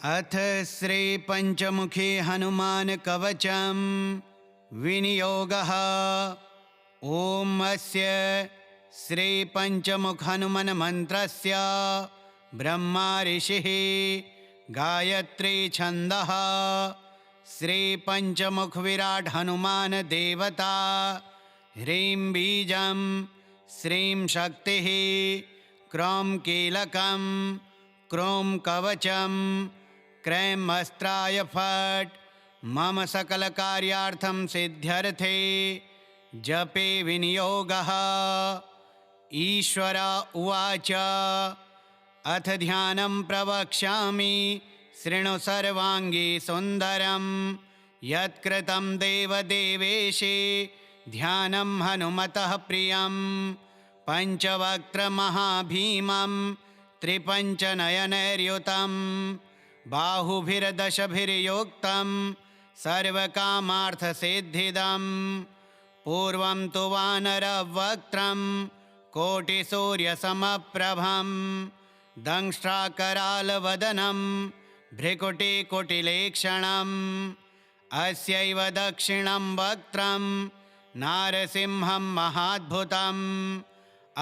अथ श्री पंचमुखी हनुमान कवचम विनियोगः। ओम अस्य श्री पंचमुख हनुमन मंत्रस्य ब्रह्मा ऋषिः गायत्री छंदः। श्री पंचमुख विराट हनुमान देवता। ह्रीं बीजं श्रीं शक्तिः क्रौं कीलकं क्रों कवचम क्रैं अस्त्राय फट् मम सकल कार्यार्थं सिद्ध्यर्थे जपे विनियोगः। ईश्वर उवाच अथ ध्यानं प्रवक्ष्यामि शृणु सर्वांगी सुंदरं यत्कृतं देवदेवेशे ध्यानं हनुमतः प्रियं पंचवक्त्र महाभीमं त्रिपंचनयनैर्युतं बाहुभिर्दशभिर्युक्तं सर्वकामार्थसिद्धिदं पूर्वं तु वानरवक्त्रं कोटिसूर्यसमप्रभं दंष्ट्राकरालवदनं भ्रिकुटिकुटिलेक्षणम् अस्यैव दक्षिणं वक्त्रं नारसिंहं महाद्भुतम्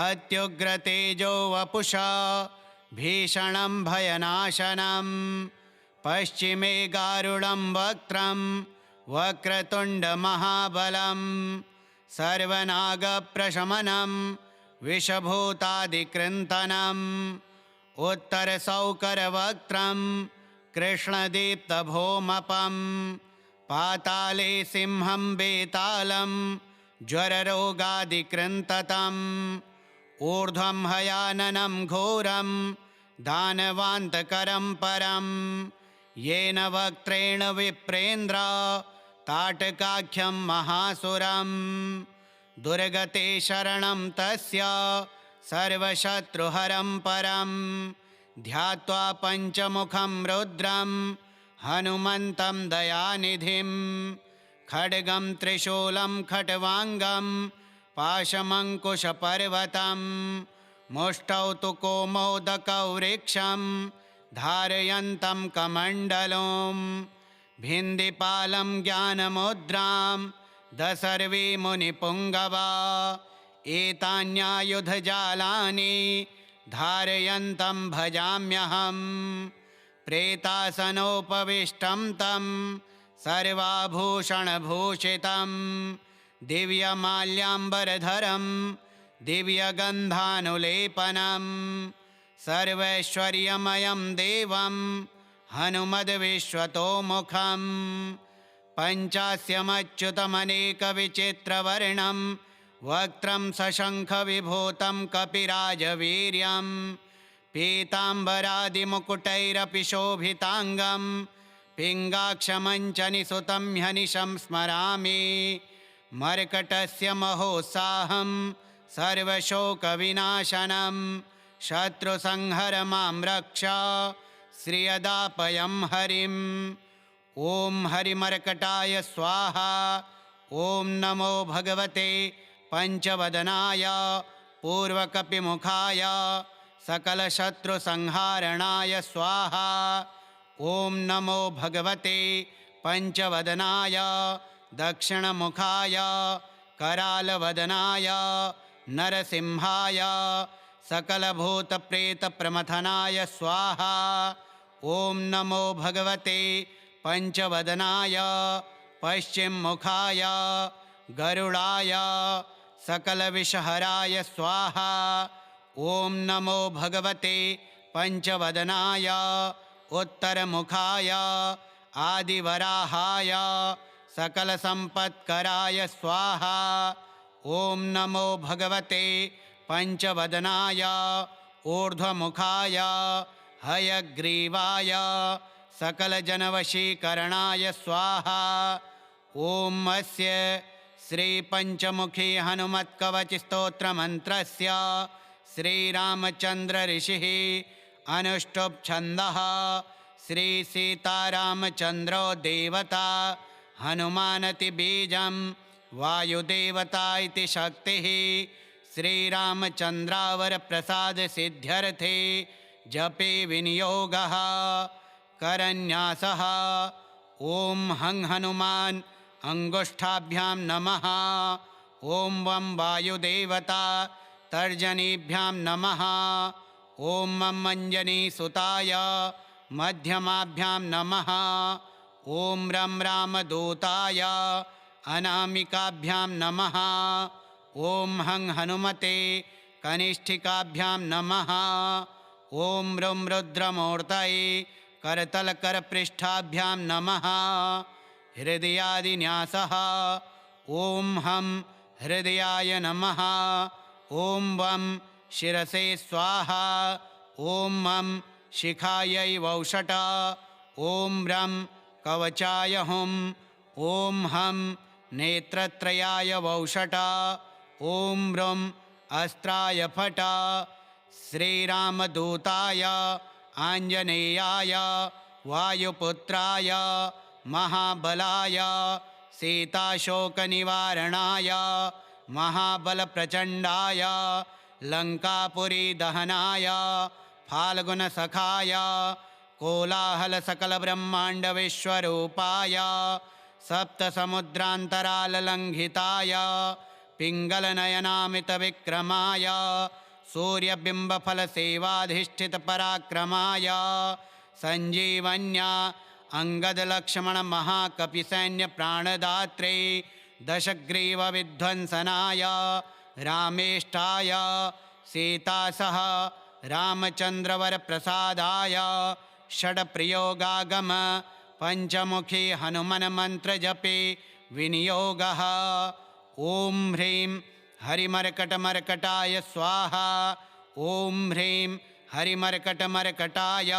अत्युग्रतेजो वपुषा भीषणं भयनाशनं पश्चिमे गारुडं वक्त्रं वक्रतुण्डमहाबलं सर्वनागप्रशमनं विषभूतादिकृन्तनम् उत्तरसौकरवक्त्रं कृष्णदीप्तभौमपं पाताले सिंहं बेतालं ज्वररोगादिकृन्ततम् ऊर्ध्वं हयाननं घोरं दानवान्तकरं परं येन वक्त्रेण विप्रेन्द्र ताटकाख्यं महासुरं दुर्गते शरणं तस्य सर्वशत्रुहरं परं ध्यात्वा पञ्चमुखं रुद्रं हनुमन्तं दयानिधिं खड्गं त्रिशूलं खट्वाङ्गं पाशमङ्कुशपर्वतं मुष्टौ तु कौमोदकौ वृक्षं धारयन्तं कमण्डलुं भिन्दिपालं ज्ञानमुद्रां दशर्वे मुनिपुङ्गवा एतान्यायुधजालानि धारयन्तं भजाम्यहं प्रेतासनोपविष्टं तं सर्वाभूषणभूषितं दिव्यमाल्याम्बरधरं दिव्यगन्धानुलेपनं सर्वैश्वर्यमयं देवं हनुमद्विश्वतोमुखं पञ्चास्यमच्युतमनेकविचित्रवर्णं वक्त्रं सशङ्खविभूतं कपिराजवीर्यं पीताम्बरादिमुकुटैरपि शोभिताङ्गं पिङ्गाक्षमञ्चनिसुतं ह्यनिशं स्मरामि मर्कटस्य महोत्साहं सर्वशोकविनाशनं शत्रुसंहर मां रक्ष श्रियदापयं हरिम्। ॐ हरिमर्कटाय स्वाहा। ॐ नमो भगवते पंचवदनाय पूर्वकपिमुखाय सकलशत्रुसंहारणाय स्वाहा। ॐ नमो भगवते पंचवदनाय दक्षिणमुखाय करालवदनाय नरसिंहाय सकलभूतप्रेतप्रमथनाय स्वाहा। ॐ नमो भगवते पंचवदनाय पश्चिममुखाय गरुडाय सकलविषहराय स्वाहा। ॐ नमो भगवते पंचवदनाय उत्तरमुखाय आदिवराहाय सकलसम्पत्कराय स्वाहा। ॐ नमो भगवते पंचवदनाय ऊर्ध्वमुखाय हयग्रीवाय सकलजनवशीकरणाय स्वाहा। ॐ अस्य श्रीपञ्चमुखी हनुमत्कवचस्तोत्रमन्त्रस्य श्रीरामचन्द्र ऋषिः अनुष्टुप् छन्दः। श्रीसीतारामचन्द्रो देवता हनुमानति बीजं वायुदेवता इति शक्तिः श्रीरामचन्द्रावर प्रसाद सिद्ध्यर्थे जपे विनियोगः। करन्यासः। ॐ हं हनुमान् अंगुष्ठाभ्यां नमः। ॐ वं वायुदेवता तर्जनीभ्यां नमः। ॐ मं मञ्जनीसुताय मध्यमाभ्यां नमः। ॐ रं रामदूताय अनामिकाभ्यां नमः। ॐ हं हनुमते कनिष्ठिकाभ्यां नमः। ॐ रुं रुद्रमूर्तये करतलकरपृष्ठाभ्यां नमः। हृदयादिन्यासः। ॐ हं हृदयाय नमः। ॐ वं शिरसे स्वाहा। ॐ मं शिखायै वौषट। ॐ रं कवचाय हुम्। ॐ हं नेत्रत्रयाय वौषट। ॐ रुं अस्त्राय फट। श्रीरामदूताय आञ्जनेयाय वायुपुत्राय महाबलाय सीताशोकनिवारणाय महाबलप्रचण्डाय लङ्कापुरीदहनाय फाल्गुनसखाय कोलाहलसकलब्रह्माण्डविश्वरूपाय सप्तसमुद्रान्तराललङ्घिताय पिङ्गलनयनामितविक्रमाय सूर्यबिम्बफलसेवाधिष्ठितपराक्रमाय सञ्जीवन्या अङ्गदलक्ष्मणमहाकपिसैन्यप्राणदात्रे दशग्रीवविध्वंसनाय रामेष्ठाय सीतासह रामचन्द्रवरप्रसादाय षड्प्रयोगागम पञ्चमुखी हनुमन्मन्त्रजपे विनियोगः। ॐ ह्रीं हरिमर्कटमर्कटाय स्वाहा। ॐ ह्रीं हरिमर्कटमर्कटाय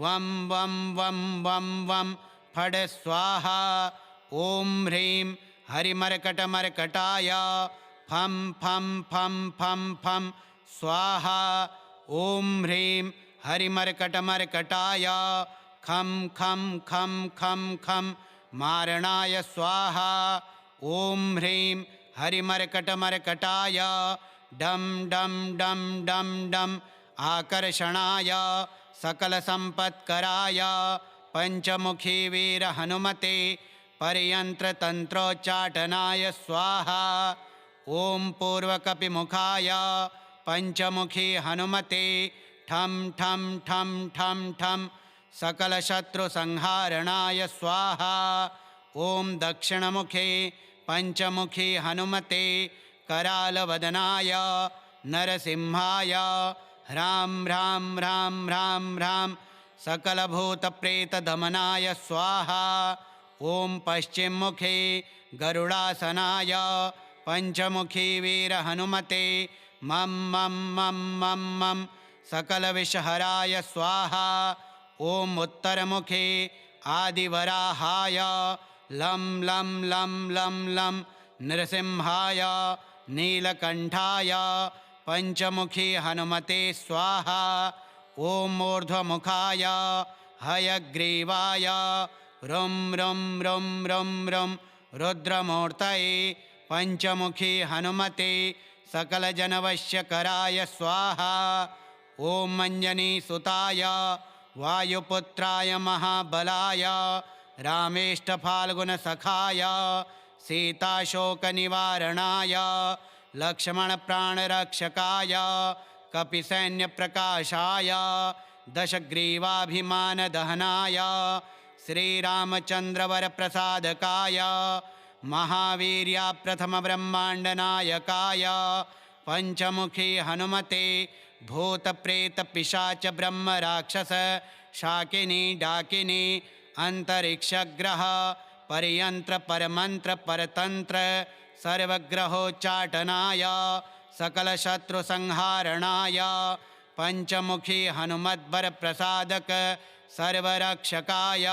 वं वं वं वं वं फट् स्वाहा। ॐ ह्रीं हरिमर्कटमर्कटाय फं फं फं फं फं स्वाहा। ॐ ह्रीं हरिमर्कटमर्कटाय खं खं खं खं खं मारणाय स्वाहा। ॐ ह्रीं हरिमर्कटमर्कटाय डं डं डं डं डं आकर्षणाय सकलसम्पत्कराय पञ्चमुखी वीरहनुमते पर्यन्त्रतन्त्रोच्चाटनाय स्वाहा। ॐ पूर्वकपिमुखाय पञ्चमुखी हनुमते ठं ठं ठं ठं ठं सकलशत्रुसंहारणाय स्वाहा। ॐ दक्षिणमुखे पञ्चमुखी हनुमते करालवदनाय नरसिंहाय ह्रां ह्रां ह्रां ह्रां ह्रां सकलभूतप्रेतदमनाय स्वाहा। ॐ पश्चिममुखे गरुडासनाय पञ्चमुखी वीरहनुमते मं मं मं मं मं सकलविषहराय स्वाहा। ॐ उत्तरमुखे आदिवराहाय लं लं लं लं लं नृसिंहाय नीलकण्ठाय पञ्चमुखी हनुमते स्वाहा। ॐ ऊर्ध्वमुखाय हयग्रीवाय रुं रुं रुं रुं रुं रुद्रमूर्तये पञ्चमुखी हनुमते सकलजनवश्यकराय स्वाहा। ॐ मञ्जनीसुताय वायुपुत्राय महाबलाय रामेष्ठफाल्गुनसखाय सीताशोकनिवारणाय लक्ष्मणप्राणरक्षकाय कपिसैन्यप्रकाशाय दशग्रीवाभिमानदहनाय श्रीरामचन्द्रवरप्रसादकाय महावीर्याप्रथमब्रह्माण्डनायकाय पञ्चमुखी हनुमते भूतप्रेतपिशाच ब्रह्मराक्षस शाकिनी डाकिनी अंतरिक्षग्रह परियंत्र परमंत्र परतंत्र सर्वग्रहोच्चाटनाय सकलशत्रुसंहारणाय पंचमुखी हनुमद्वर प्रसादक सर्वरक्षकाय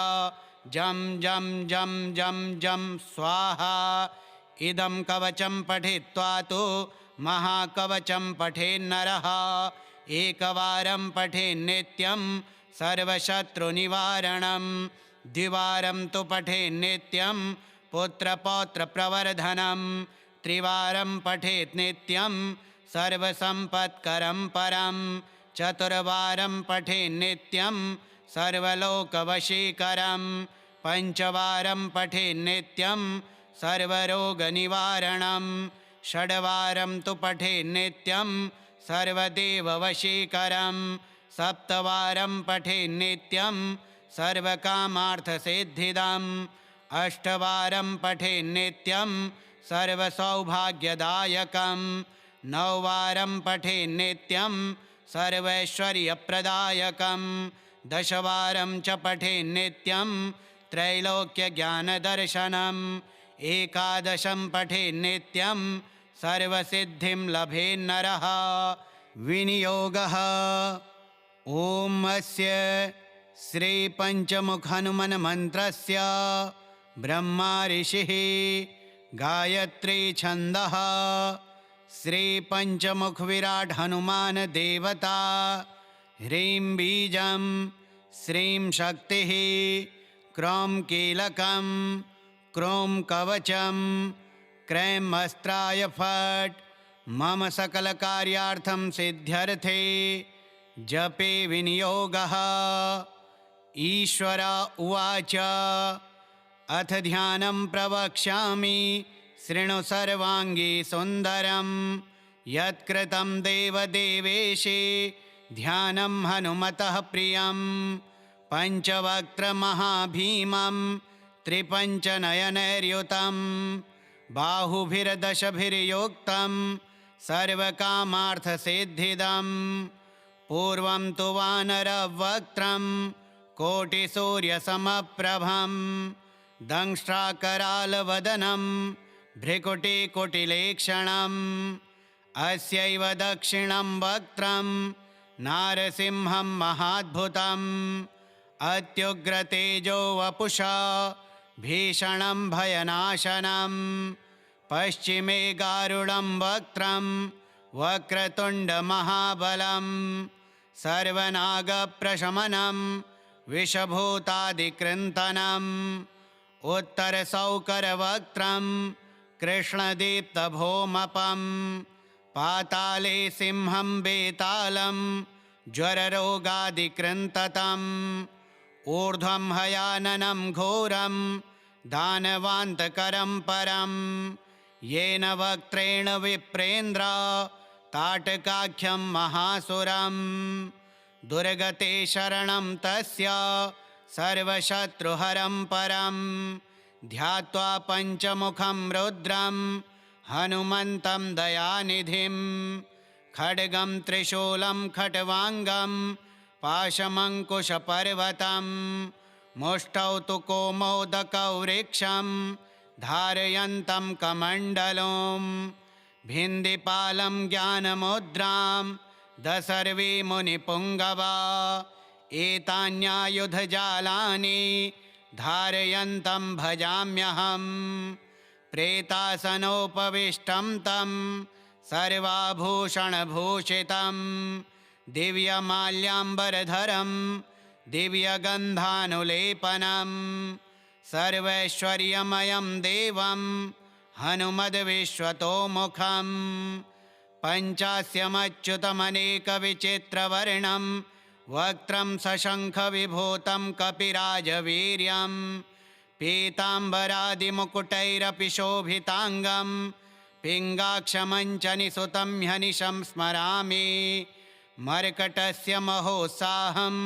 जं जं जं जं जं स्वाहा। इदं कवचं पठित्वा तु महाकवचं पठेन्नरः एकवारं पठेन्नित्यं सर्वशत्रुनिवारणं द्विवारं तु पठेन्नित्यं पुत्रपौत्रप्रवर्धनं त्रिवारं पठेत् नित्यं सर्वसम्पत्करं परं चतुर्वारं पठेन्नित्यं सर्वलोकवशीकरं पञ्चवारं पठेन्नित्यं सर्वरोगनिवारणं षड्वारं तु पठेन्नित्यं सर्वदेववशीकरं सप्तवारं पठेन्नित्यं सर्वकामार्थसिद्धिदम् अष्टवारं पठेन्नित्यं सर्वसौभाग्यदायकं नववारं पठेन्नित्यं सर्वैश्वर्यप्रदायकं दशवारं च पठेन्नित्यं त्रैलोक्यज्ञानदर्शनम् एकादशं पठेन्नित्यं सर्वसिद्धिं लभेन्नरः विनियोगः ॐ अस्य श्रीपञ्चमुखहनुमन्मन्त्रस्य ब्रह्मा ऋषिः गायत्री छन्दः श्रीपञ्चमुखविराट् हनुमान् देवता ह्रीं बीजं श्रीं शक्तिः क्रौं कीलकं क्रों कवचं क्रैं अस्त्राय फट् मम सकलकार्यार्थं सिद्ध्यर्थे जपे विनियोगः ईश्वर उवाच अथ ध्यानं प्रवक्ष्यामि शृणु सर्वाङ्गी सुन्दरं यत्कृतं देवदेवेशे ध्यानं हनुमतः प्रियं पञ्चवक्त्रमहाभीमं त्रिपञ्चनयनैर्युतं बाहुभिर्दशभिर्युक्तं सर्वकामार्थसिद्धिदं पूर्वं तु वानरवक्त्रं कोटिसूर्यसमप्रभं दंष्ट्राकरालवदनं भ्रिकुटिकुटिलेक्षणम् अस्यैव दक्षिणं वक्त्रं नारसिंहं महाद्भुतम् अत्युग्रतेजो वपुषा भीषणं भयनाशनं पश्चिमे गारुडं वक्त्रं वक्रतुण्डमहाबलं सर्वनागप्रशमनं विषभूतादिकृन्तनम् उत्तरसौकरवक्त्रं कृष्णदीप्तभौमपं पाताले सिंहं बेतालं ज्वररोगादिकृन्ततम् ऊर्ध्वं हयाननं घोरं दानवान्तकरं परं येन वक्त्रेण विप्रेन्द्र ताटकाख्यं महासुरम् दुर्गते शरणं तस्य सर्वशत्रुहरं परं ध्यात्वा पञ्चमुखं रुद्रं हनुमन्तं दयानिधिं खड्गं त्रिशूलं खट्वाङ्गं पाशमङ्कुशपर्वतं मुष्टौ तु कौमोदकौ वृक्षं धारयन्तं कमण्डलुं भिन्दिपालं ज्ञानमुद्रां दशर्वी मुनिपुङ्गवा एतान्यायुधजालानि धारयन्तं भजाम्यहं प्रेतासनोपविष्टं तं सर्वाभूषणभूषितं दिव्यमाल्याम्बरधरं दिव्यगन्धानुलेपनं सर्वैश्वर्यमयं देवं हनुमद्विश्वतोमुखं पञ्चास्यमच्युतमनेकविचित्रवर्णं वक्त्रं सशङ्खविभूतं कपिराजवीर्यं पीताम्बरादिमुकुटैरपि शोभिताङ्गं पिङ्गाक्षमञ्चनिसुतं ह्यनिशं स्मरामि मर्कटस्य महोत्साहं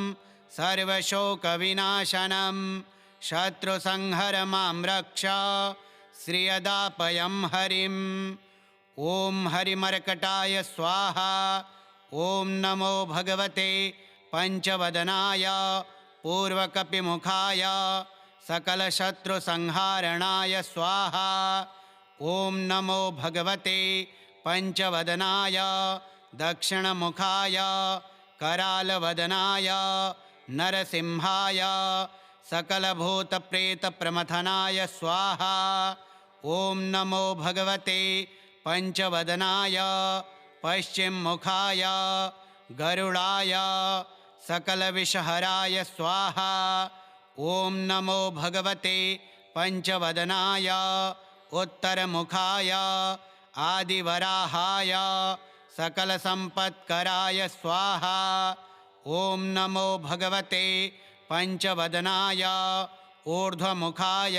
सर्वशोकविनाशनं शत्रुसंहर मां रक्ष श्रियदापयं हरिम् ॐ हरिमर्कटाय स्वाहा। ॐ नमो भगवते पंचवदनाय पूर्वकपिमुखाय सकलशत्रुसंहारणाय स्वाहा। ॐ नमो भगवते पंचवदनाय दक्षिणमुखाय करालवदनाय नरसिंहाय सकलभूतप्रेतप्रमथनाय स्वाहा। ॐ नमो भगवते पंचवदनाय पश्चिममुखाय गरुडाय सकलविषहराय स्वाहा। ॐ नमो भगवते पंचवदनाय उत्तरमुखाय आदिवराहाय सकलसम्पत्कराय स्वाहा। ॐ नमो भगवते पंचवदनाय ऊर्ध्वमुखाय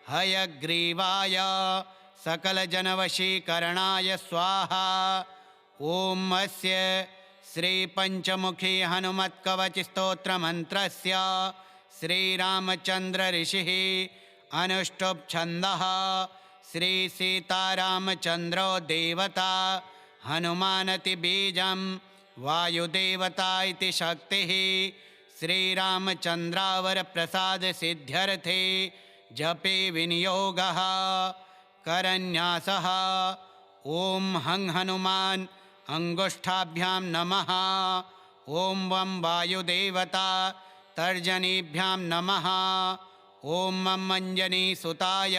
हयग्रीवाय सकलजनवशीकरणाय स्वाहा। ॐ अस्य श्रीपञ्चमुखी हनुमत्कवचस्तोत्रमन्त्रस्य श्रीरामचन्द्र ऋषिः अनुष्टुप् छन्दः श्रीसीतारामचन्द्रो देवता हनुमानति बीजं वायुदेवता इति शक्तिः श्रीरामचन्द्रावरप्रसादसिद्ध्यर्थे जपे विनियोगः करन्यासः। ॐ हं हनुमान् अंगुष्ठाभ्यां नमः। ॐ वं वायुदेवता तर्जनीभ्यां नमः। ॐ मं अञ्जनीसुताय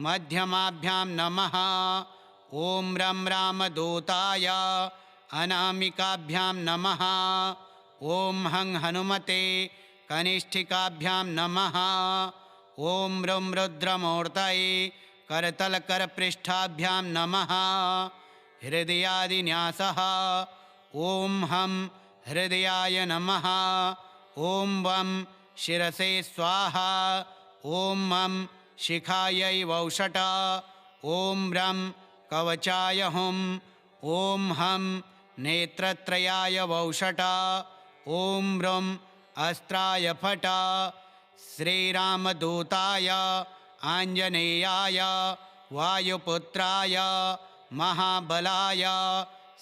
मध्यमाभ्यां नमः। ॐ रं रामदूताय अनामिकाभ्यां नमः। ॐ हं हनुमते कनिष्ठिकाभ्यां नमः। ॐ रुं रुद्रमूर्तये करतलकरपृष्ठाभ्यां नमः। हृदयादिन्यासः। ॐ हं हृदयाय नमः। ॐ वं शिरसे स्वाहा। ॐ मं शिखायै वौषट। ॐ रं कवचाय हुं। ॐ हं नेत्रत्रयाय वौषट। ॐ रुं अस्त्राय फट। श्रीरामदूताय आञ्जनेयाय वायुपुत्राय महाबलाय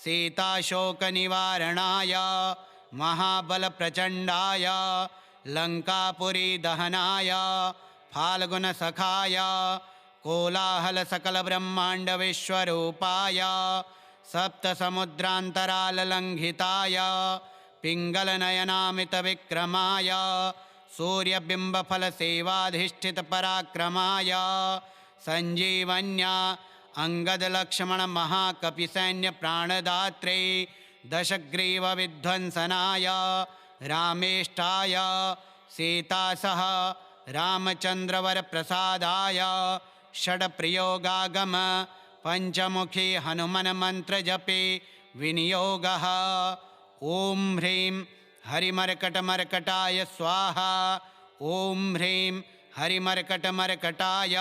सीताशोकनिवारणाय महाबलप्रचण्डाय लङ्कापुरीदहनाय फाल्गुनसखाय कोलाहलसकलब्रह्माण्डविश्वरूपाय सप्तसमुद्रान्तराललङ्घिताय पिङ्गलनयनामितविक्रमाय सूर्यबिम्बफलसेवाधिष्ठितपराक्रमाय सञ्जीवन्या अंगदलक्ष्मणमहाकपिसैन्यप्राणदात्रे दशग्रीवविध्वंसनाय रामेष्टाय सीतासह रामचन्द्रवरप्रसादाय षड्प्रयोगागम पञ्चमुखी हनुमन्मन्त्रजपे विनियोगः। ॐ ह्रीं हरिमर्कटमर्कटाय स्वाहा। ॐ ह्रीं हरिमर्कटमर्कटाय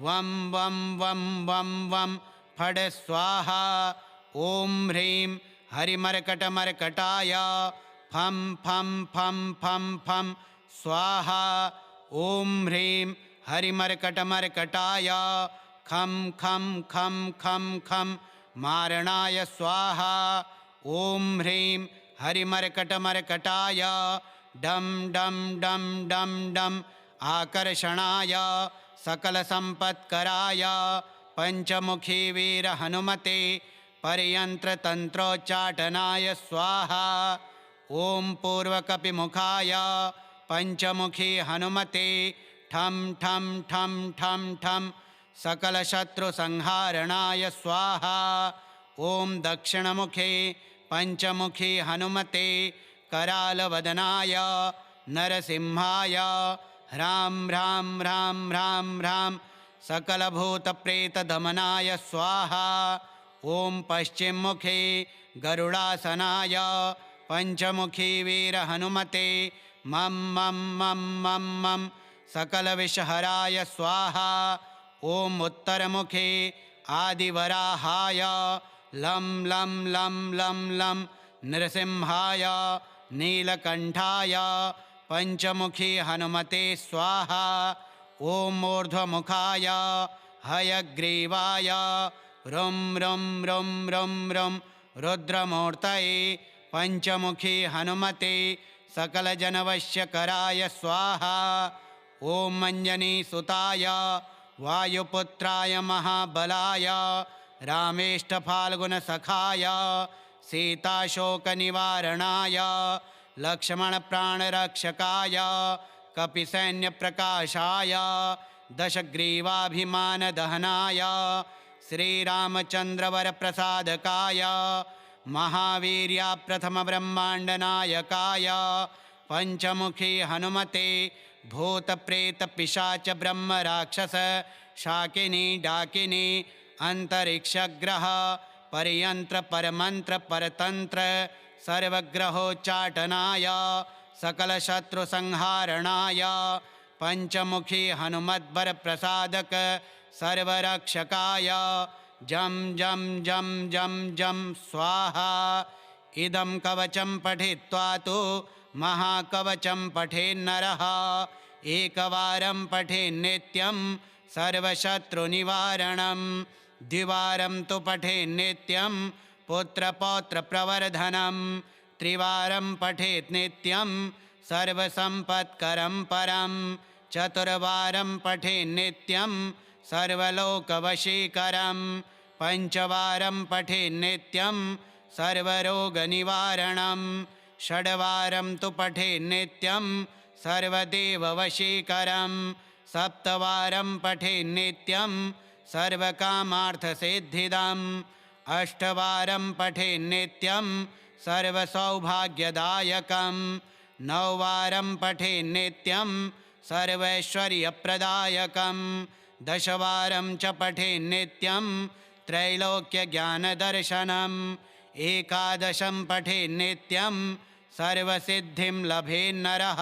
वं वं वं वं वं फट् स्वाहा। ॐ ह्रीं हरिमर्कटमर्कटाय फं फं फं फं फं स्वाहा। ॐ ह्रीं हरिमर्कटमर्कटाय खं खं खं खं खं मारणाय स्वाहा। ॐ ह्रीं हरिमर्कटमर्कटाय डं डं डं डं डं आकर्षणाय सकलसम्पत्कराय पञ्चमुखी वीरहनुमते पर्यन्त्रतन्त्रोच्चाटनाय स्वाहा। ॐ पूर्वकपिमुखाय पञ्चमुखी हनुमते ठं ठं ठं ठं ठं सकलशत्रुसंहारणाय स्वाहा। ॐ दक्षिणमुखे पञ्चमुखी हनुमते करालवदनाय नरसिंहाय ह्रां ह्रां ह्रां ह्रां ह्रां सकलभूतप्रेतदमनाय स्वाहा। ॐ पश्चिममुखे गरुडासनाय पञ्चमुखी वीरहनुमते मं मं मं मं मं सकलविषहराय स्वाहा। ॐ उत्तरमुखे आदिवराहाय लं लं लं लं लं नृसिंहाय नीलकण्ठाय पञ्चमुखी हनुमते स्वाहा। ॐ ऊर्ध्वमुखाय हयग्रीवाय रुं रुं रुं रुं रुं रुद्रमूर्तये पञ्चमुखी हनुमते सकलजनवश्यकराय स्वाहा। ॐ अञ्जनीसुताय वायुपुत्राय महाबलाय रामेष्टफाल्गुनसखाय सीताशोकनिवारणाय लक्ष्मणप्राणरक्षकाय कपिसैन्यप्रकाशाय दशग्रीवाभिमानदहनाय श्रीरामचन्द्रवरप्रसादकाय महावीर्याप्रथमब्रह्माण्डनायकाय पञ्चमुखी हनुमते भूतप्रेतपिशाचब्रह्मराक्षस शाकिनी डाकिनी अंतरिक्षग्रह परयंत्र परमंत्र परतंत्र सर्वग्रहोच्चाटनाय सकलशत्रुसंहारणाय पंचमुखी हनुमद्वरप्रसादक सर्वरक्षकाय जं जं जं जं जं स्वाहा। इदं कवचं पठित्वा तु महाकवचं पठेन्नरः एकवारं पठेन्नित्यं सर्वशत्रुनिवारणं द्विवारं तु पठेन्नित्यं पुत्रपौत्रप्रवर्धनं त्रिवारं पठेत् नित्यं सर्वसम्पत्करं परं चतुर्वारं पठेन्नित्यं सर्वलोकवशीकरं पंचवारं पठेन्नित्यं सर्वरोगनिवारणं षड्वारं तु पठेन्नित्यं सर्वदेववशीकरं सप्तवारं पठेन्नित्यं सर्वकामार्थसिद्धिदम् अष्टवारं पठेन्नित्यं सर्वसौभाग्यदायकं नववारं पठेन्नित्यं सर्वैश्वर्यप्रदायकं दशवारं च पठेन्नित्यं त्रैलोक्यज्ञानदर्शनम् एकादशं पठेन्नित्यं सर्वसिद्धिं लभेन्नरः।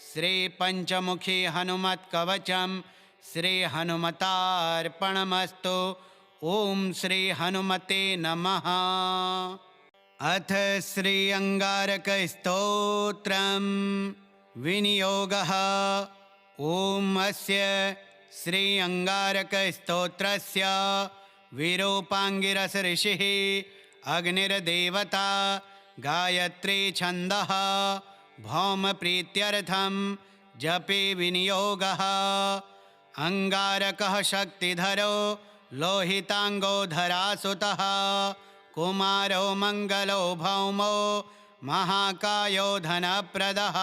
श्रीपञ्चमुखी हनुमत्कवचं श्रीहनुमतार्पणमस्तु। ॐ श्री हनुमते नमः। अथ श्री अंगारकस्तोत्रं विनियोगः। ॐ अस्य श्री अंगारकस्तोत्रस्य विरूपाङ्गिरस ऋषिः अग्निर्देवता गायत्री छन्दः भौमप्रीत्यर्थं जपे विनियोगः। अंगारकः शक्तिधरो लोहितांगो धरासुतः कुमारो मंगलो भौमो महाकायो धनप्रदः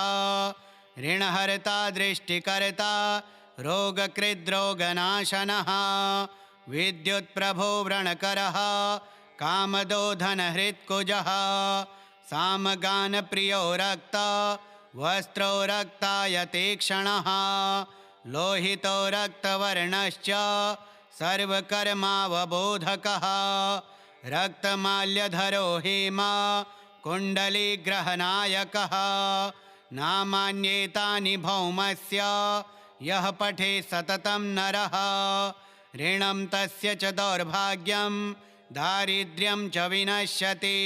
ऋणहर्ता दृष्टिकर्ता रोगकृद्रोगनाशनः विद्युत्प्रभो व्रणकरः कामदो धनहृत्कुजः सामगानप्रियो रक्ता वस्त्रो रक्तायतीक्ष्णः लोहितो रक्तवर्णश्च सर्वकर्मावबोधकः रक्तमाल्यधरो हेमा कुण्डलीग्रहनायकः नामान्येतानि भौमस्य यः पठे सततं नरः ऋणं तस्य च दौर्भाग्यं दारिद्र्यं च विनश्यति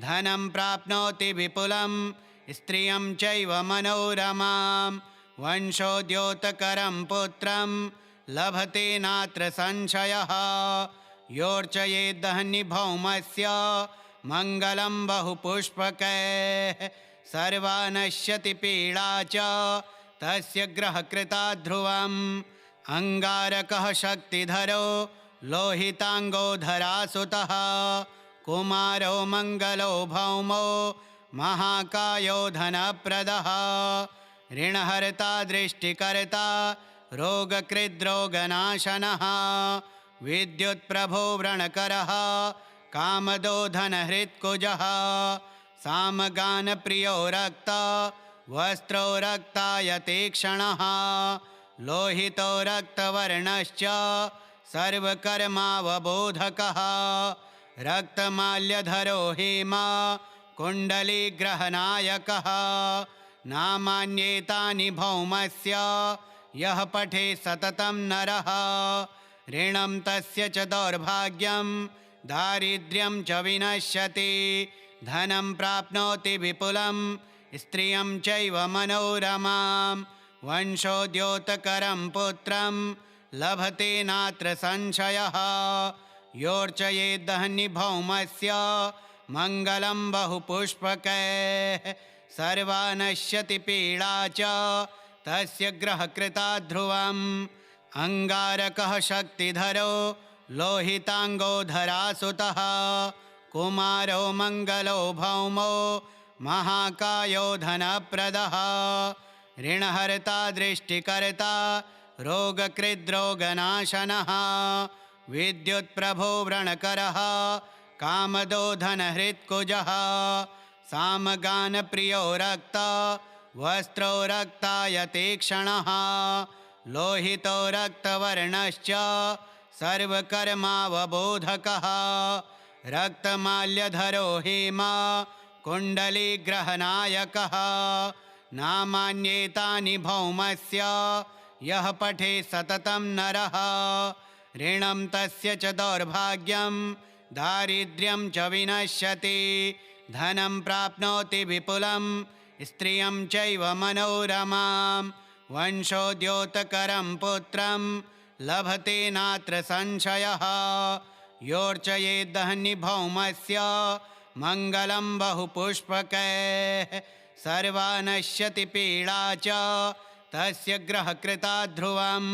धनं प्राप्नोति विपुलं स्त्रियं चैव मनोरमां वंशोद्योतकरं पुत्रं लभते नात्र संशयः योर्चयेद्धन्यभौमस्य मङ्गलं बहुपुष्पकैः सर्वा नश्यति पीडा च तस्य ग्रहकृता ध्रुवम् अंगारकः शक्तिधरो लोहितांगो धरासुतः कुमारो मंगलो भौमो महाकायो धनप्रदः ऋणहर्ता दृष्टिकर्ता रोगकृद्रोगनाशनः विद्युत्प्रभो व्रणकरः कामदो धनहृत्कुजः सामगानप्रियो रक्ता वस्त्रो रक्तायतीक्ष्णः लोहितो रक्तवर्णश्च सर्वकर्मावबोधकः रक्तमाल्यधरो हेमा कुण्डलीग्रहनायकः नामान्येतानि भौमस्य यः पठे सततं नरः ऋणं तस्य च दौर्भाग्यं दारिद्र्यं च विनश्यति धनं प्राप्नोति विपुलं स्त्रियं चैव मनोरमां वंशोद्योतकरं पुत्रं लभते नात्र संशयः योर्चयेद्धन्यभौमस्य मङ्गलं बहुपुष्पकैः सर्वा नश्यति पीडा च तस्य ग्रहकृता ध्रुवम् अंगारकः शक्तिधरो लोहितांगो धरासुतः कुमारो मंगलो भौमो महाकायो धनप्रदः ऋणहर्ता दृष्टिकर्ता रोगकृद्रोगनाशनः विद्युत्प्रभो व्रणकरः कामदो धनहृत्कुजः सामगानप्रियो रक्ता वस्त्रो रक्तायतीक्ष्णः लोहितो रक्तवर्णश्च सर्वकर्मावबोधकः रक्तमाल्यधरो हेमा कुण्डलीग्रहनायकः नामान्येतानि भौमस्य यः पठे सततं नरः ऋणं तस्य च दौर्भाग्यं दारिद्र्यं च विनश्यति धनं प्राप्नोति विपुलं स्त्रियं चैव मनोरमां वंशोद्योतकरं पुत्रं लभते नात्र संशयः योर्चयेद्धन्यभौमस्य मङ्गलं बहुपुष्पकैः सर्वा नश्यति पीडा च तस्य ग्रहकृता ध्रुवम्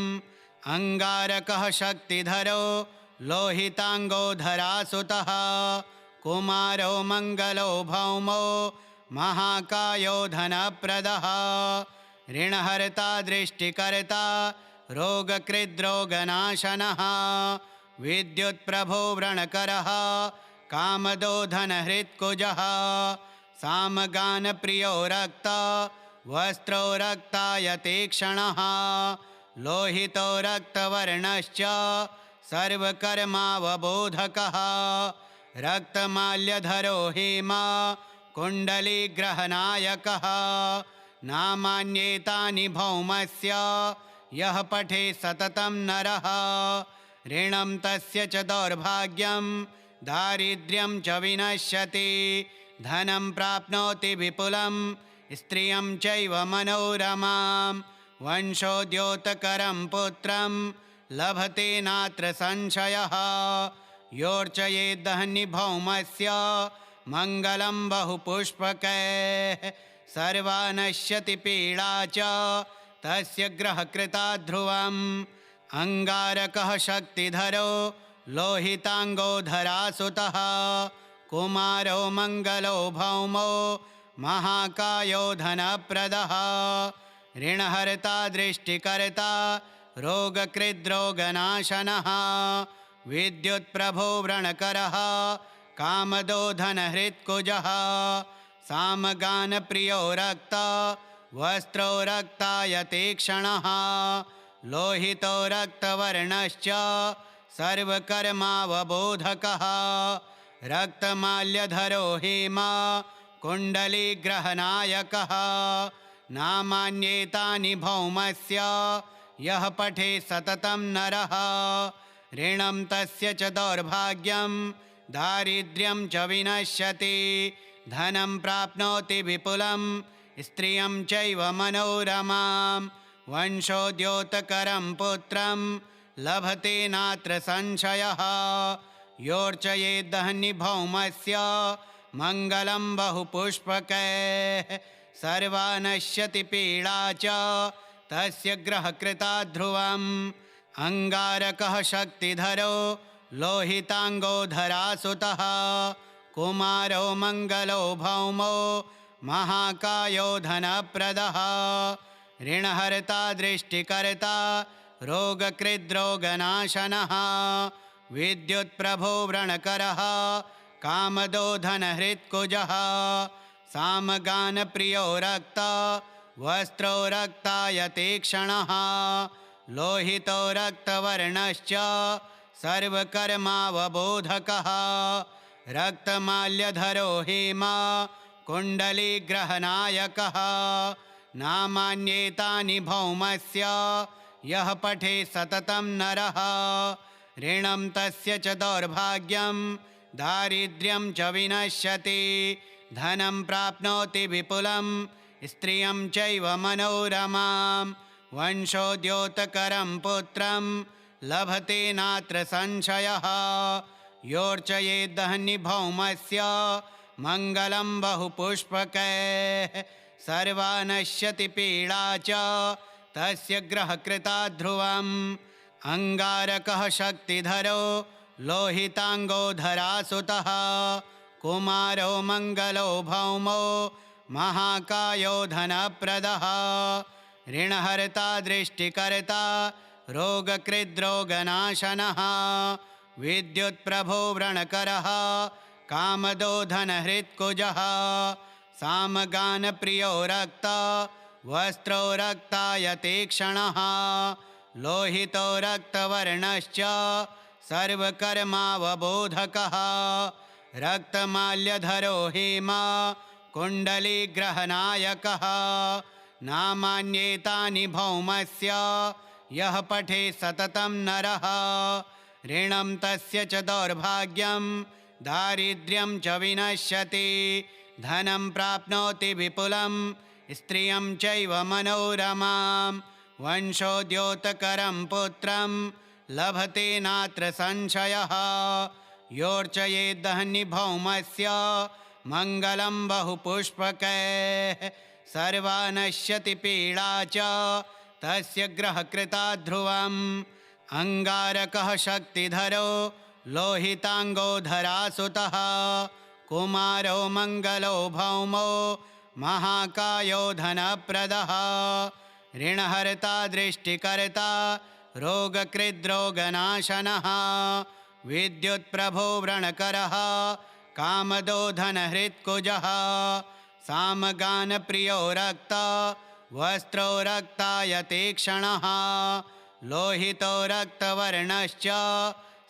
अंगारकः शक्तिधरो लोहितांगो धरासुतः कुमारो मंगलो भौमो महाकायो धनप्रदः ऋणहर्ता दृष्टिकर्ता रोगकृद्रोगनाशनः विद्युत्प्रभो व्रणकरः कामदो धनहृत्कुजः सामगानप्रियो रक्ता वस्त्रो रक्तायतेक्षणः लोहितो रक्तवर्णश्च सर्वकर्मावबोधकः रक्तमाल्यधरो हेमा कुण्डलीग्रहनायकः नामान्येतानि भौमस्य यः पठे सततं नरः ऋणं तस्य च दौर्भाग्यं दारिद्र्यं च विनश्यति धनं प्राप्नोति विपुलं स्त्रियं चैव मनोरमां वंशोद्योतकरं पुत्रं लभते नात्र संशयः योर्चयेद्धन्यभौमस्य मङ्गलं बहुपुष्पकैः सर्वा नश्यति पीडा च तस्य ग्रहकृता ध्रुवम् अंगारकः शक्तिधरो लोहितांगो धरासुतः कुमारो मंगलो भौमो महाकायो धनप्रदः ऋणहर्ता दृष्टिकर्ता रोगकृद्रोगनाशनः विद्युत्प्रभो व्रणकरः कामदो धनहृत्कुजः सामगानप्रियो रक्ता वस्त्रो रक्तायतेक्षणः लोहितो रक्तवर्णश्च सर्वकर्मावबोधकः रक्तमाल्यधरो हेमा कुण्डलीग्रहनायकः नामान्येतानि भौमस्य यः पठे सततं नरः ऋणं तस्य च दौर्भाग्यं दारिद्र्यं च विनश्यति धनं प्राप्नोति विपुलं स्त्रियं चैव मनोरमां वंशोद्योतकरं पुत्रं लभते नात्र संशयः योर्चयेद्धन्यभौमस्य मङ्गलं बहुपुष्पकैः सर्वा नश्यति पीडा च तस्य ग्रहकृता ध्रुवम् अंगारकः शक्तिधरो लोहितांगो धरासुतः कुमारो मंगलो भौमो महाकायो धनप्रदः ऋणहर्ता दृष्टिकर्ता रोगकृद्रोगनाशनः विद्युत्प्रभो व्रणकरः कामदो धनहृत्कुजः सामगानप्रियो रक्ता वस्त्रो रक्तायतेक्षणः लोहितो रक्तवर्णश्च सर्वकर्मावबोधकः रक्तमाल्यधरो हेमा कुण्डलीग्रहनायकः नामान्येतानि भौमस्य यः पठे सततं नरः ऋणं तस्य च दौर्भाग्यं दारिद्र्यं च विनश्यति धनं प्राप्नोति विपुलं स्त्रियं चैव मनोरमां वंशोद्योतकरं पुत्रं लभते नात्र संशयः योर्चयेद्धन्यभौमस्य मङ्गलं बहुपुष्पकैः सर्वा नश्यति पीडा च तस्य ग्रहकृता ध्रुवम् अंगारकः शक्तिधरो लोहितांगो धरासुतः कुमारो मंगलो भौमो महाकायो धनप्रदः ऋणहर्ता दृष्टिकर्ता रोगकृद्रोगनाशनः विद्युत्प्रभो व्रणकरः कामदो धनहृत्कुजः सामगानप्रियो रक्ता वस्त्रो रक्तायतेक्षणः लोहितो रक्तवर्णश्च सर्वकर्मावबोधकः रक्तमाल्यधरो हेमा कुण्डलीग्रहनायकः नामान्येतानि भौमस्य यः पठे सततं नरः ऋणं तस्य च दौर्भाग्यं दारिद्र्यं च विनश्यति धनं प्राप्नोति विपुलं स्त्रियं चैव मनोरमां वंशोद्योतकरं पुत्रं लभते नात्र संशयः योर्चयेद्धनिभौमस्य मङ्गलं बहुपुष्पकैः सर्वा नश्यति पीडा च तस्य ग्रहकृता ध्रुवम् अंगारकः शक्तिधरो लोहितांगो धरासुतः कुमारो मंगलो भौमो महाकायो धनप्रदः ऋणहर्ता दृष्टिकर्ता रोगकृद्रोगनाशनः विद्युत्प्रभो व्रणकरः कामदो धनहृत्कुजः सामगानप्रियो रक्ता वस्त्रो रक्तायतेक्षणः लोहितो रक्तवर्णश्च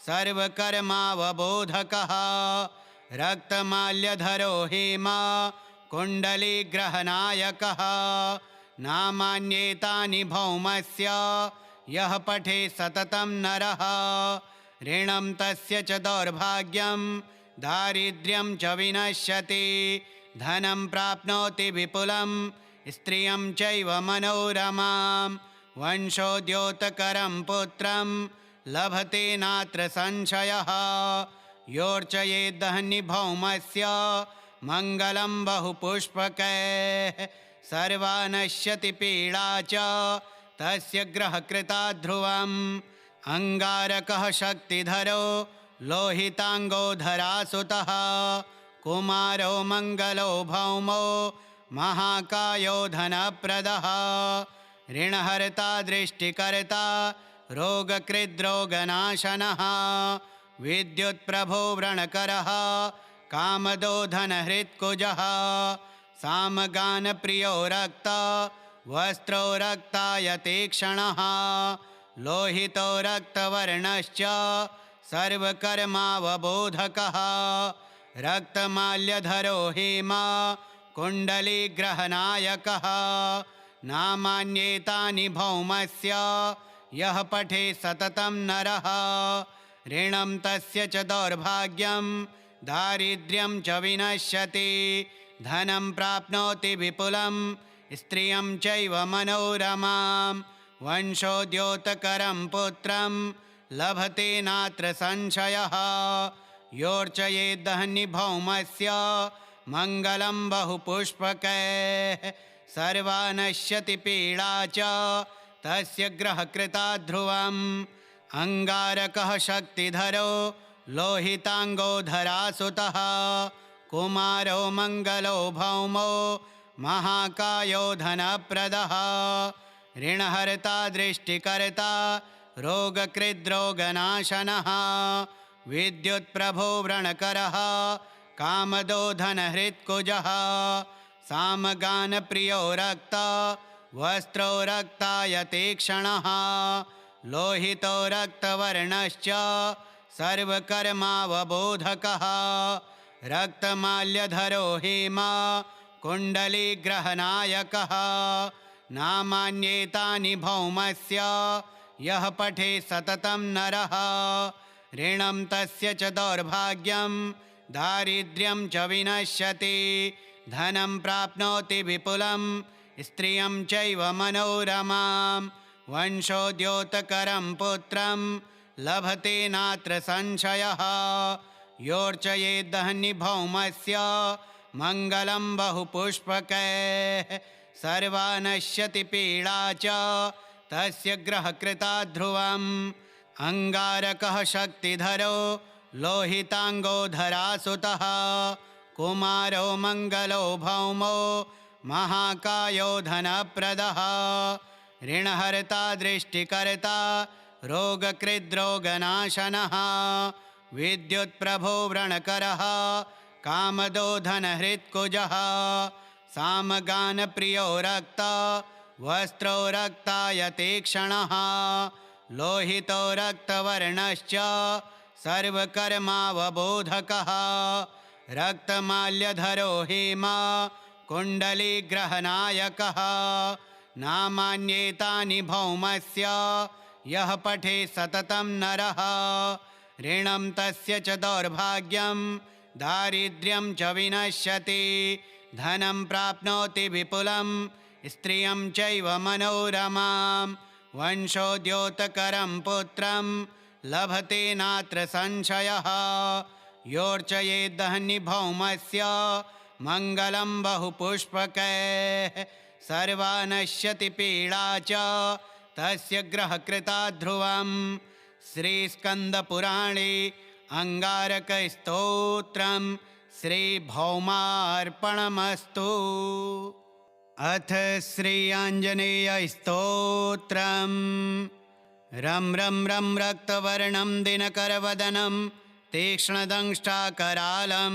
सर्वकर्मावबोधकः रक्तमाल्यधरो हेमा कुण्डलीग्रहनायकः नामान्येतानि भौमस्य यः पठे सततं नरः ऋणं तस्य च दौर्भाग्यं दारिद्र्यं च विनश्यति धनं प्राप्नोति विपुलं स्त्रियं चैव मनोरमां वंशोद्योतकरं पुत्रं लभते नात्र संशयः योर्चयेद्धनिभौमस्य मङ्गलं बहुपुष्पकैः सर्वा नश्यति पीडा च तस्य ग्रहकृता ध्रुवम् अंगारकः शक्तिधरो लोहितांगो धरासुतः कुमारो मंगलो भौमो महाकायो धनप्रदः ऋणहर्ता दृष्टिकर्ता रोगकृद्रोगनाशनः विद्युत्प्रभो व्रणकरः कामदो धनहृत्कुजः सामगानप्रियो रक्ता वस्त्रो रक्तायतेक्षणः लोहितो रक्तवर्णश्च सर्वकर्मावबोधकः रक्तमाल्यधरो हेमा कुण्डलीग्रहनायकः नामान्येतानि भौमस्य यः पठे सततं नरः ऋणं तस्य च दौर्भाग्यं दारिद्र्यं च विनश्यति धनं प्राप्नोति विपुलं स्त्रियं चैव मनोरमां वंशोद्योतकरं पुत्रं लभते नात्र संशयः योर्चयेद्धनिभौमस्य मङ्गलं बहुपुष्पकैः सर्वा नश्यति पीडा च तस्य ग्रहकृता ध्रुवम् अंगारकः शक्तिधरो लोहितांगो धरासुतः कुमारो मंगलो भौमो महाकायो धनप्रदः ऋणहर्ता दृष्टिकर्ता रोगकृद्रोगनाशनः विद्युत्प्रभो व्रणकरः कामदो धनहृत्कुजः सामगानप्रियो रक्ता वस्त्रो रक्तायतेक्षणः लोहितो रक्तवर्णश्च सर्वकर्मावबोधकः रक्तमाल्यधरो हेमा कुण्डलीग्रहनायकः नामान्येतानि भौमस्य यः पठे सततं नरः ऋणं तस्य च दौर्भाग्यं दारिद्र्यं च विनश्यति धनं प्राप्नोति विपुलं स्त्रियं चैव मनोरमां वंशोद्योतकरं पुत्रं लभते नात्र संशयः योर्चयेद्धनिभौमस्य मङ्गलं बहुपुष्पकैः सर्वा नश्यति पीडा च तस्य ग्रहकृता ध्रुवम् अंगारकः शक्तिधरो लोहितांगो धरासुतः कुमारो मंगलो भौमो महाकायो धनप्रदः ऋणहर्ता दृष्टिकर्ता रोगकृद्रोगनाशनः विद्युत्प्रभो व्रणकरः कामदो धनहृत्कुजः सामगानप्रियो रक्ता वस्त्रो रक्तायतेक्षणः लोहितो रक्तवर्णश्च सर्वकर्मावबोधकः रक्तमाल्यधरो हेमा कुण्डलीग्रहनायकः नामान्येतानि भौमस्य यः पठे सततं नरः ऋणं तस्य च दौर्भाग्यं दारिद्र्यं च विनश्यति धनं प्राप्नोति विपुलं स्त्रियं चैव मनोरमां वंशोद्योतकरं पुत्रं लभते नात्र संशयः योर्चयेद्धनि भौमस्य मङ्गलं बहुपुष्पकैः सर्वा नश्यति पीडा च तस्य ग्रहकृता ध्रुवं श्रीस्कन्दपुराणे अंगारकस्तोत्रं श्रीभौमार्पणमस्तु। अथ श्री आञ्जनेयस्तोत्रम्। रं रं रं रक्तवर्णं दिनकरवदनं तीक्ष्णदंष्टाकरालं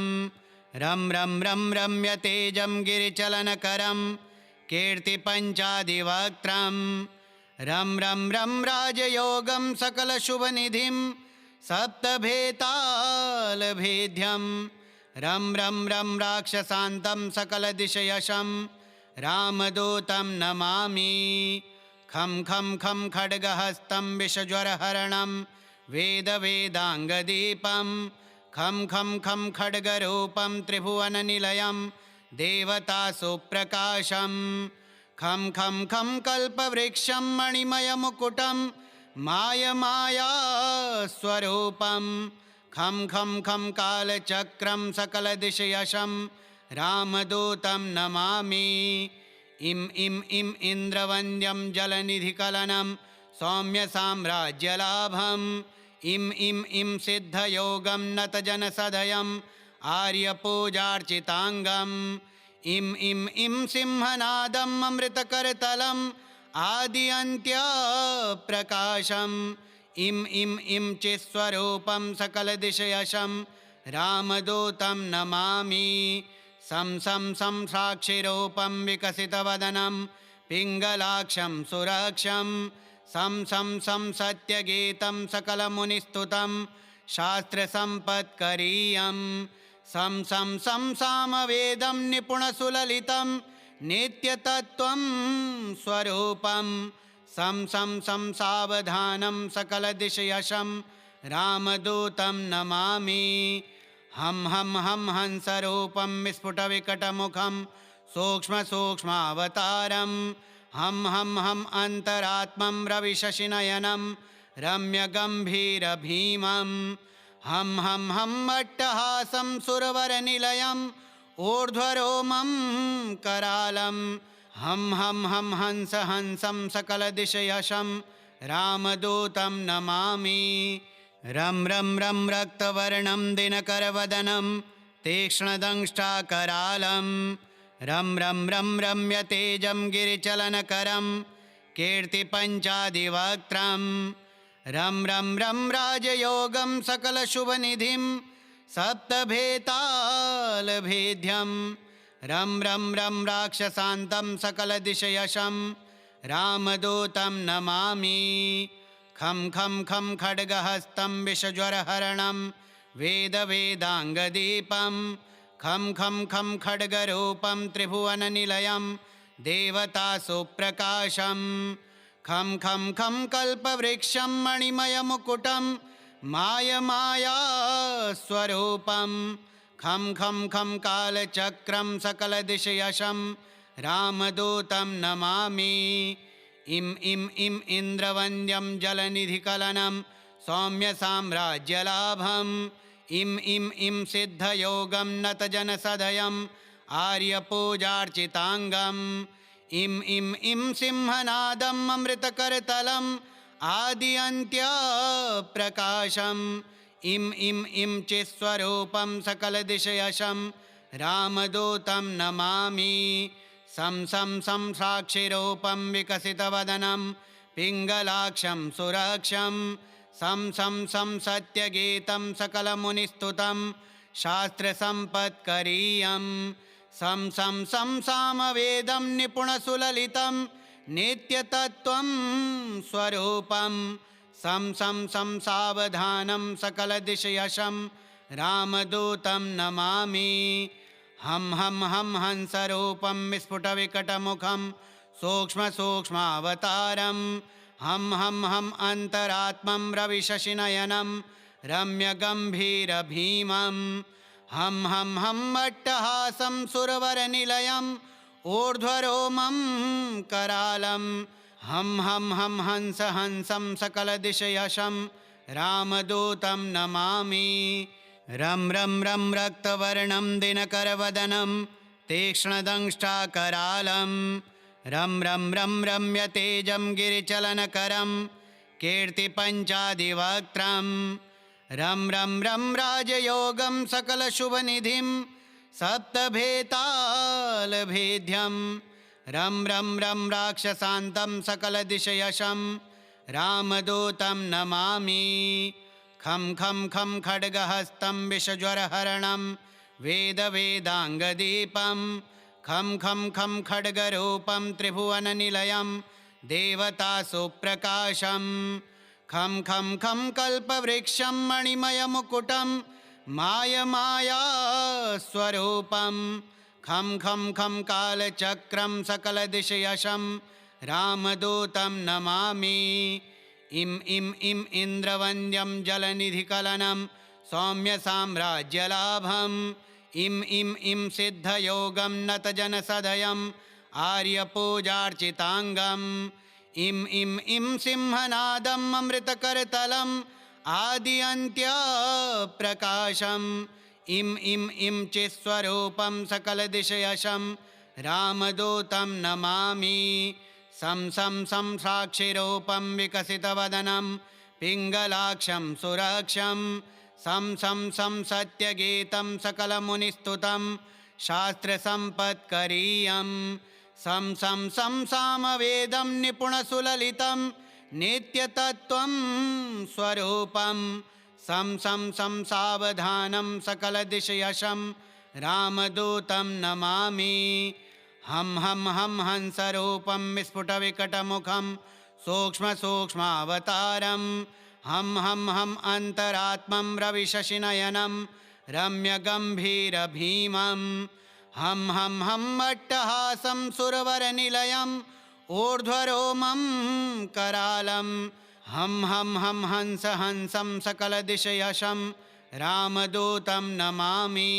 रं रं रं रम्यतेजं गिरिचलनकरं कीर्तिपञ्चादिवक्त्रं रं रं रं राजयोगं सकलशुभनिधिं सप्तभेतालभेद्यं रं रं रं राक्षसान्तं सकलदिशयशं रामदूतं नमामि। खं खं खं खड्गहस्तं विषज्वरहरणं वेदवेदाङ्गदीपं खं खं खं खड्गरूपं त्रिभुवननिलयं देवतासुप्रकाशं खं खं खं कल्पवृक्षं मणिमयमुकुटं मायमायास्वरूपं खं खं खं कालचक्रं सकलदिशयशं रामदूतं नमामि। इं इं इं इन्द्रवन्द्यं जलनिधिकलनं सौम्यसाम्राज्यलाभम् इं इं इं सिद्धयोगं नतजनसदयम् आर्यपूजार्चिताङ्गम् इं इं इं सिंहनादम् अमृतकरतलम् आद्यन्त्यप्रकाशम् इं इं इं चित्स्वरूपं सकलदिशयशं रामदूतं नमामि। सं सं सं साक्षिरूपं विकसितवदनं पिङ्गलाक्षं सुरक्षं सं सं सं सत्यगीतं सकलमुनिस्तुतं शास्त्रसम्पत्करीयं सं सं सं सामवेदं निपुणसुललितं नित्यतत्त्वं स्वरूपं सं सं सं सावधानं सकलदिशयशं रामदूतं नमामि। हम हम हम हंसरूपं विस्फुटविकटमुखं सूक्ष्मसूक्ष्मावतारं हम हम हम अन्तरात्मं रविशशिनयनं रम्यगम्भीरभीमं हम हम हम अट्टहासं सुरवरनिलयम् ऊर्ध्वरोमं करालं हम हम हम हंस हंसं सकलदिशयशं रामदूतं नमामि। रं रं रं रक्तवर्णं दिनकरवदनं तीक्ष्णदंष्टाकरालं रं रं रं रम्यतेजं गिरिचलनकरं कीर्तिपञ्चादिवक्त्रं रं रं रं राजयोगं सकलशुभनिधिं सप्तभेतालभेद्यं रं रं रं राक्षसान्तं सकलदिशयशं रामदूतं नमामि। खं खं खं खड्गहस्तं विषज्वरहरणं वेदवेदाङ्गदीपं खं खं खं खड्गरूपं त्रिभुवननिलयं देवतासुप्रकाशं खं खं खं कल्पवृक्षं मणिमयमुकुटं मायमायास्वरूपं खं खं खं कालचक्रं सकलदिशयशं रामदूतं नमामि। इं इं इं इन्द्रवन्द्यं जलनिधिकलनं सौम्यसाम्राज्यलाभम् इं इं इं सिद्धयोगं नतजनसदयम् आर्यपूजार्चिताङ्गम् इं इं इं सिंहनादम् अमृतकरतलम् आद्यन्त्यप्रकाशम् इं इं इं चित्स्वरूपं सकलदिशयशं रामदूतं नमामि। सं सं सं साक्षिरूपं विकसितवदनं पिङ्गलाक्षं सुरक्षं सं सं सं सत्यगीतं सकलमुनिस्तुतं शास्त्रसम्पत्करीयं सं सं सं सामवेदं निपुणसुललितं नित्यतत्त्वं स्वरूपं सं सावधानं सकलदिशयशं रामदूतं नमामि। हं हंसरूपं विस्फुटविकटमुखं सूक्ष्मसूक्ष्मावतारं हं अन्तरात्मं रविशशिनयनं रम्यगम्भीरभीमं हं अट्टहासं सुरवरनिलयम् ऊर्ध्वरोमं करालं हं हंसं सकलदिशयशं रामदूतं नमामि। रं रक्तवर्णं दिनकरवदनं तीक्ष्णदंष्टाकरालं रं रम्यतेजं गिरिचलनकरं कीर्तिपञ्चादिवक्त्रं रं राजयोगं सकलशुभनिधिं सप्तभेतालभेद्यं रं राक्षसान्तं सकलदिशयशं रामदूतं नमामि। खं खड्गहस्तं विषज्वरहरणं वेदाङ्गदीपं खं खड्गरूपं त्रिभुवननिलयं देवतासुप्रकाशं खं कल्पवृक्षं मणिमयमुकुटं मायमायास्वरूपं खं कालचक्रं सकलदिशयशं रामदूतं नमामि। इं इन्द्रवन्द्यं जलनिधिकलनं सौम्यसाम्राज्यलाभं इं सिद्धयोगं नतजनसदयम् आर्यपूजार्चिताङ्गम् इं सिंहनादम् अमृतकरतलम् आद्यन्त्यप्रकाशम् इं चित्स्वरूपं सकलदिशयशं रामदूतं नमामि। सं साक्षिरूपं विकसितवदनं पिङ्गलाक्षं सुरक्षं सं सत्यगीतं सकलमुनिस्तुतं शास्त्रसम्पत्करीयं सं सामवेदं निपुणसुललितं नित्यतत्त्वं स्वरूपं सं सावधानं सकलदिशयशं रामदूतं नमामि। हं हंसरूपं विस्फुटविकटमुखं सूक्ष्मसूक्ष्मावतारं हं अन्तरात्मं रविशशिनयनं रम्यगम्भीरभीमं हं अट्टहासं सुरवरनिलयम् ऊर्ध्वरोमं करालं हं हंसं सकलदिशयशं रामदूतं नमामि।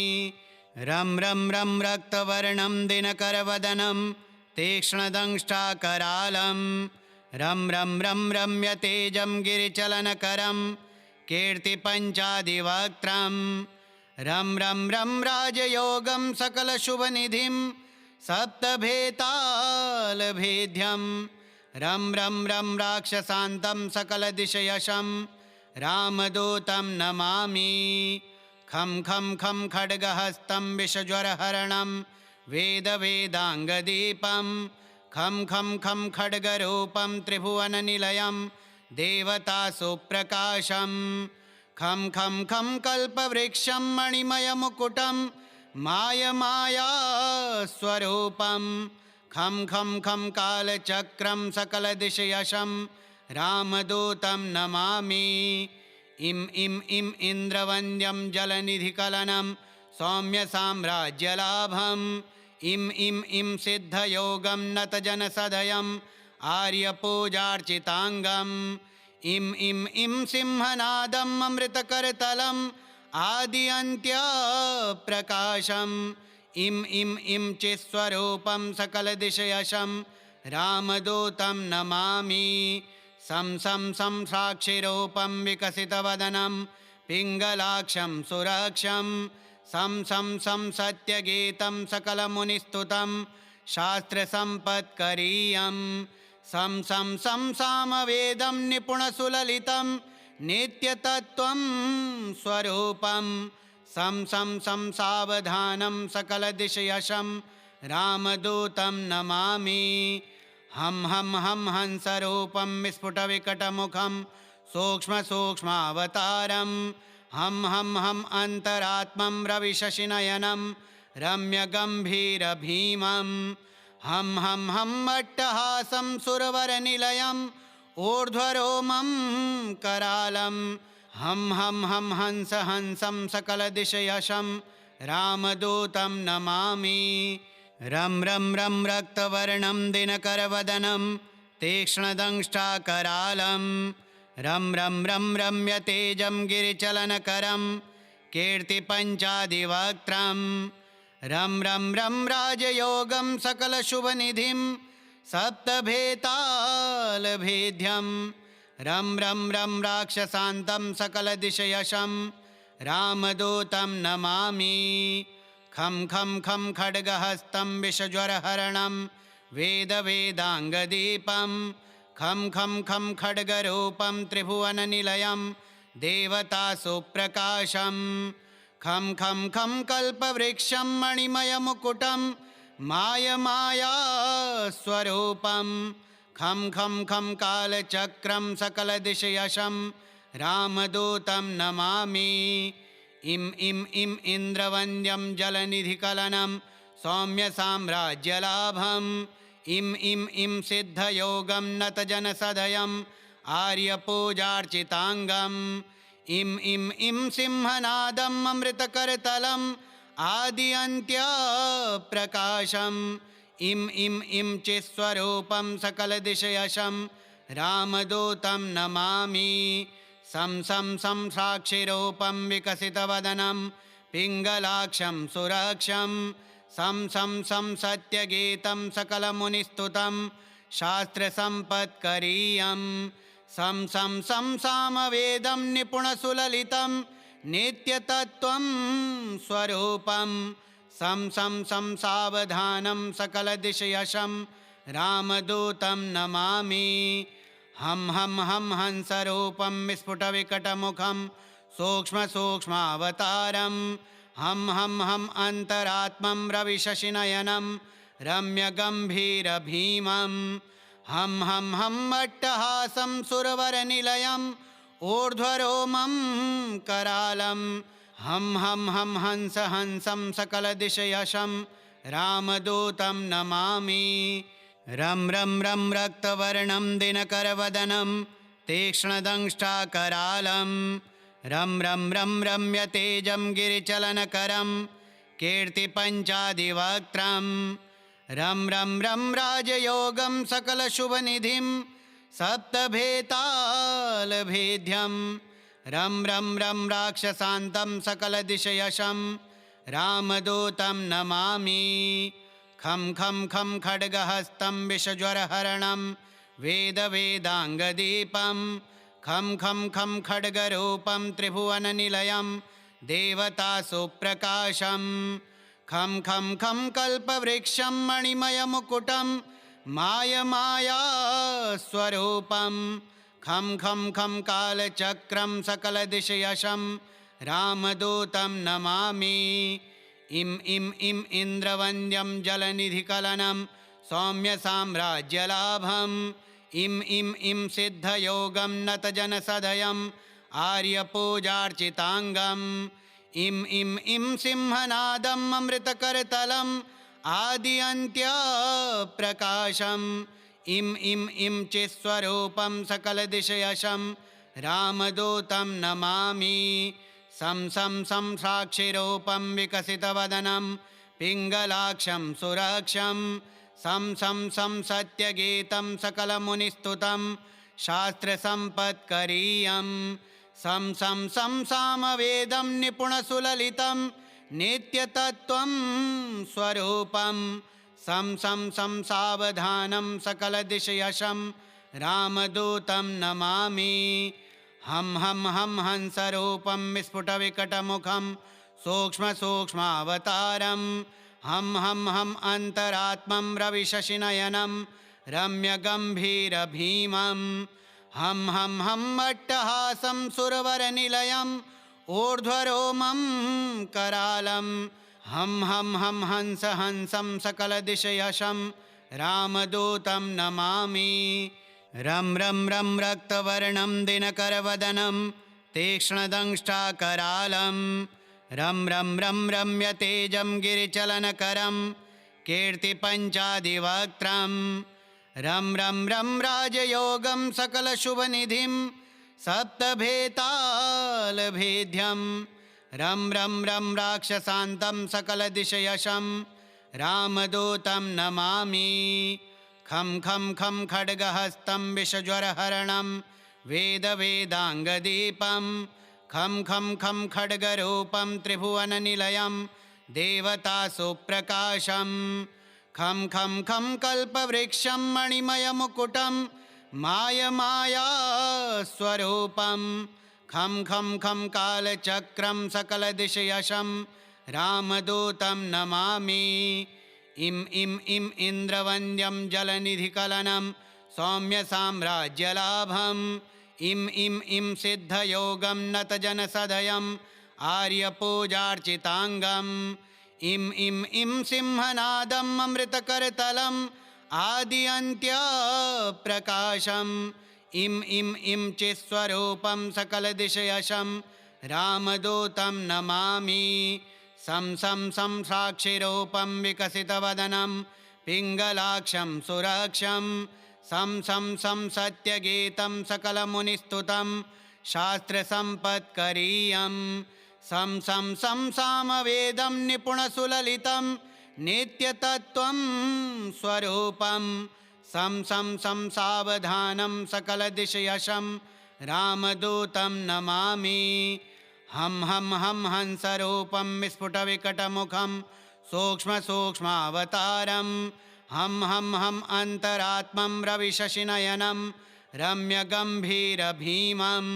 रं रक्तवर्णं दिनकरवदनं तीक्ष्णदंष्टाकरालं रं रम्यतेजं गिरिचलनकरं कीर्तिपञ्चादिवक्त्रं रं राजयोगं सकलशुभनिधिं सप्तभेतालभेद्यं रं राक्षसान्तं सकलदिशयशं रामदूतं नमामि। खं खड्गहस्तं विषज्वरहरणं वेदाङ्गदीपं खं खड्गरूपं त्रिभुवननिलयं देवतासुप्रकाशं खं कल्पवृक्षं मणिमयमुकुटं मायमायास्वरूपं खं कालचक्रं सकलदिशयशं रामदूतं नमामि। इं इन्द्रवन्द्यं जलनिधिकलनं सौम्यसाम्राज्यलाभं इं सिद्धयोगं नतजनसदयम् आर्यपूजार्चिताङ्गम् इं सिंहनादम् अमृतकरतलम् आद्यन्त्यप्रकाशम् इं चित्स्वरूपं सकलदिशयशं रामदूतं नमामि। सं साक्षिरूपं विकसितवदनं पिङ्गलाक्षं सुरक्षं सं सत्यगीतं सकलमुनिस्तुतं शास्त्रसम्पत्करीयं सं सामवेदं निपुणसुललितं नित्यतत्त्वं स्वरूपं सं सावधानं सकलदिशयशं रामदूतं नमामि। हं हंसरूपं विस्फुटविकटमुखं सूक्ष्मसूक्ष्मावतारं हं अन्तरात्मं रविशशिनयनं रम्यगम्भीरभीमं हं अट्टहासं सुरवरनिलयम् ऊर्ध्वरोमं करालं हम हंस हंसं सकलदिशयशं रामदूतं नमामि रं रं रक्तवर्णं दिनकरवदनं तीक्ष्णदंष्ट्राकरालं रं रम्यतेजं गिरिचलनकरं कीर्तिपञ्चादिवक्त्रं रं राजयोगं सकलशुभनिधिं सप्तभेतालभेद्यं रं राक्षसान्तं सकलदिशयशं रामदूतं नमामि खं खड्गहस्तं विषज्वरहरणं वेदाङ्गदीपं खं खड्गरूपं त्रिभुवननिलयं देवतासुप्रकाशं खं कल्पवृक्षं मणिमयमुकुटं मायास्वरूपं खं कालचक्रं सकलदिशयशं रामदूतं नमामि इं इन्द्रवन्द्यं जलनिधिकलनं सौम्यसाम्राज्यलाभम् इं सिद्धयोगं नतजनसदयम् आर्यपूजार्चिताङ्गम् इं सिंहनादम् अमृतकरतलम् आद्यन्त्यप्रकाशम् इं चित्स्वरूपं सकलदिशयशं रामदूतं नमामि सं साक्षिरूपं विकसितवदनं पिङ्गलाक्षं सुरक्षं सं सत्यगीतं सकलमुनिस्तुतं शास्त्रसम्पत्करीयं सं सामवेदं निपुणसुललितं नित्यतत्त्वं स्वरूपं सं सावधानं सकलदिशयशं रामदूतं नमामि हम हंसरूपं विस्फुटविकटमुखं सूक्ष्मावतारं हम अन्तरात्मं रविशशिनयनं रम्यगम्भीरभीमं हम अट्टहासं सुरवरनिलयम् ऊर्ध्वरोमं करालं हम हंसं सकलदिशयशं रामदूतं नमामि रं रक्तवर्णं दिनकरवदनं तीक्ष्णदंष्ट्राकरालं रं रम्यतेजं गिरिचलनकरं कीर्तिपञ्चादिवक्त्रं रं राजयोगं सकलशुभनिधिं सप्तभेतालभेद्यं रं राक्षसान्तं सकलदिशयशं रामदूतं नमामि खं खड्गहस्तं विषज्वरहरणं वेदाङ्गदीपं खं खड्गरूपं त्रिभुवननिलयं देवतासुप्रकाशं खं कल्पवृक्षं मणिमयमुकुटं मायास्वरूपं खं कालचक्रं सकलदिशयशं रामदूतं नमामि इं इन्द्रवन्द्यं जलनिधिकलनं सौम्यसाम्राज्यलाभम् इं सिद्धयोगं नतजनसदयम् आर्यपूजार्चिताङ्गम् इं सिंहनादम् अमृतकरतलम् आद्यन्त्यप्रकाशम् इं चित्स्वरूपं सकलदिशयशं रामदूतं नमामि सं साक्षिरूपं विकसितवदनं पिङ्गलाक्षं सुरक्षं सं सत्यगीतं सकलमुनिस्तुतं शास्त्रसम्पत्करीयं सं सामवेदं निपुणसुललितं नित्यतत्त्वं स्वरूपं सं सावधानं सकलदिशयशं रामदूतं नमामि हम हंसरूपं विस्फुटविकटमुखं सूक्ष्मावतारं हम अन्तरात्मं रविशशिनयनं रम्यगम्भीरभीमं हम अट्टहासं सुरवरनिलयम् ऊर्ध्वरोमं करालं हम हंसं सकलदिशयशं रामदूतं नमामि रं रक्तवर्णं दिनकरवदनं तीक्ष्णदंष्ट्राकरालं रं रम्यतेजं गिरिचलनकरं कीर्तिपञ्चादिवक्त्रं रं रं रं राजयोगं सकलशुभनिधिं सप्तभेतालभेद्यं रं रं रं राक्षसान्तं सकलदिशयशं रामदूतं नमामि। खं खं खं खड्गहस्तं विषज्वरहरणं वेदवेदाङ्गदीपं खं खं खं खड्गरूपं त्रिभुवननिलयं देवतासुप्रकाशं खं खं खं कल्पवृक्षं मणिमयमुकुटं मायमायास्वरूपं खं खं खं कालचक्रं सकलदिशयशं रामदूतं नमामि। इं इं इं इन्द्रवन्द्यं जलनिधिकलनं सौम्यसाम्राज्यलाभम् इं इं इं सिद्धयोगं नतजनसदयम् आर्यपूजार्चिताङ्गम् इं इं इं सिंहनादम् अमृतकरतलम् आदिअन्त्यप्रकाशम् इं इं इं चित्स्वरूपं सकलदिशयशं रामदूतं नमामि। सं सं सं साक्षिरूपं विकसितवदनं पिङ्गलाक्षं सुरक्षं सं सं सं सत्यगीतं सकलमुनिस्तुतं शास्त्रसम्पत्करीयं सं सं सं सामवेदं निपुणसुललितं नित्यतत्त्वं स्वरूपं सं सं सं सावधानं सकलदिशयशं रामदूतं नमामि। हं हं हं हंसरूपं विस्फुटविकटमुखं सूक्ष्मसूक्ष्मावतारं हं हं हं अन्तरात्मं रविशशिनयनं रम्यगम्भीरभीमं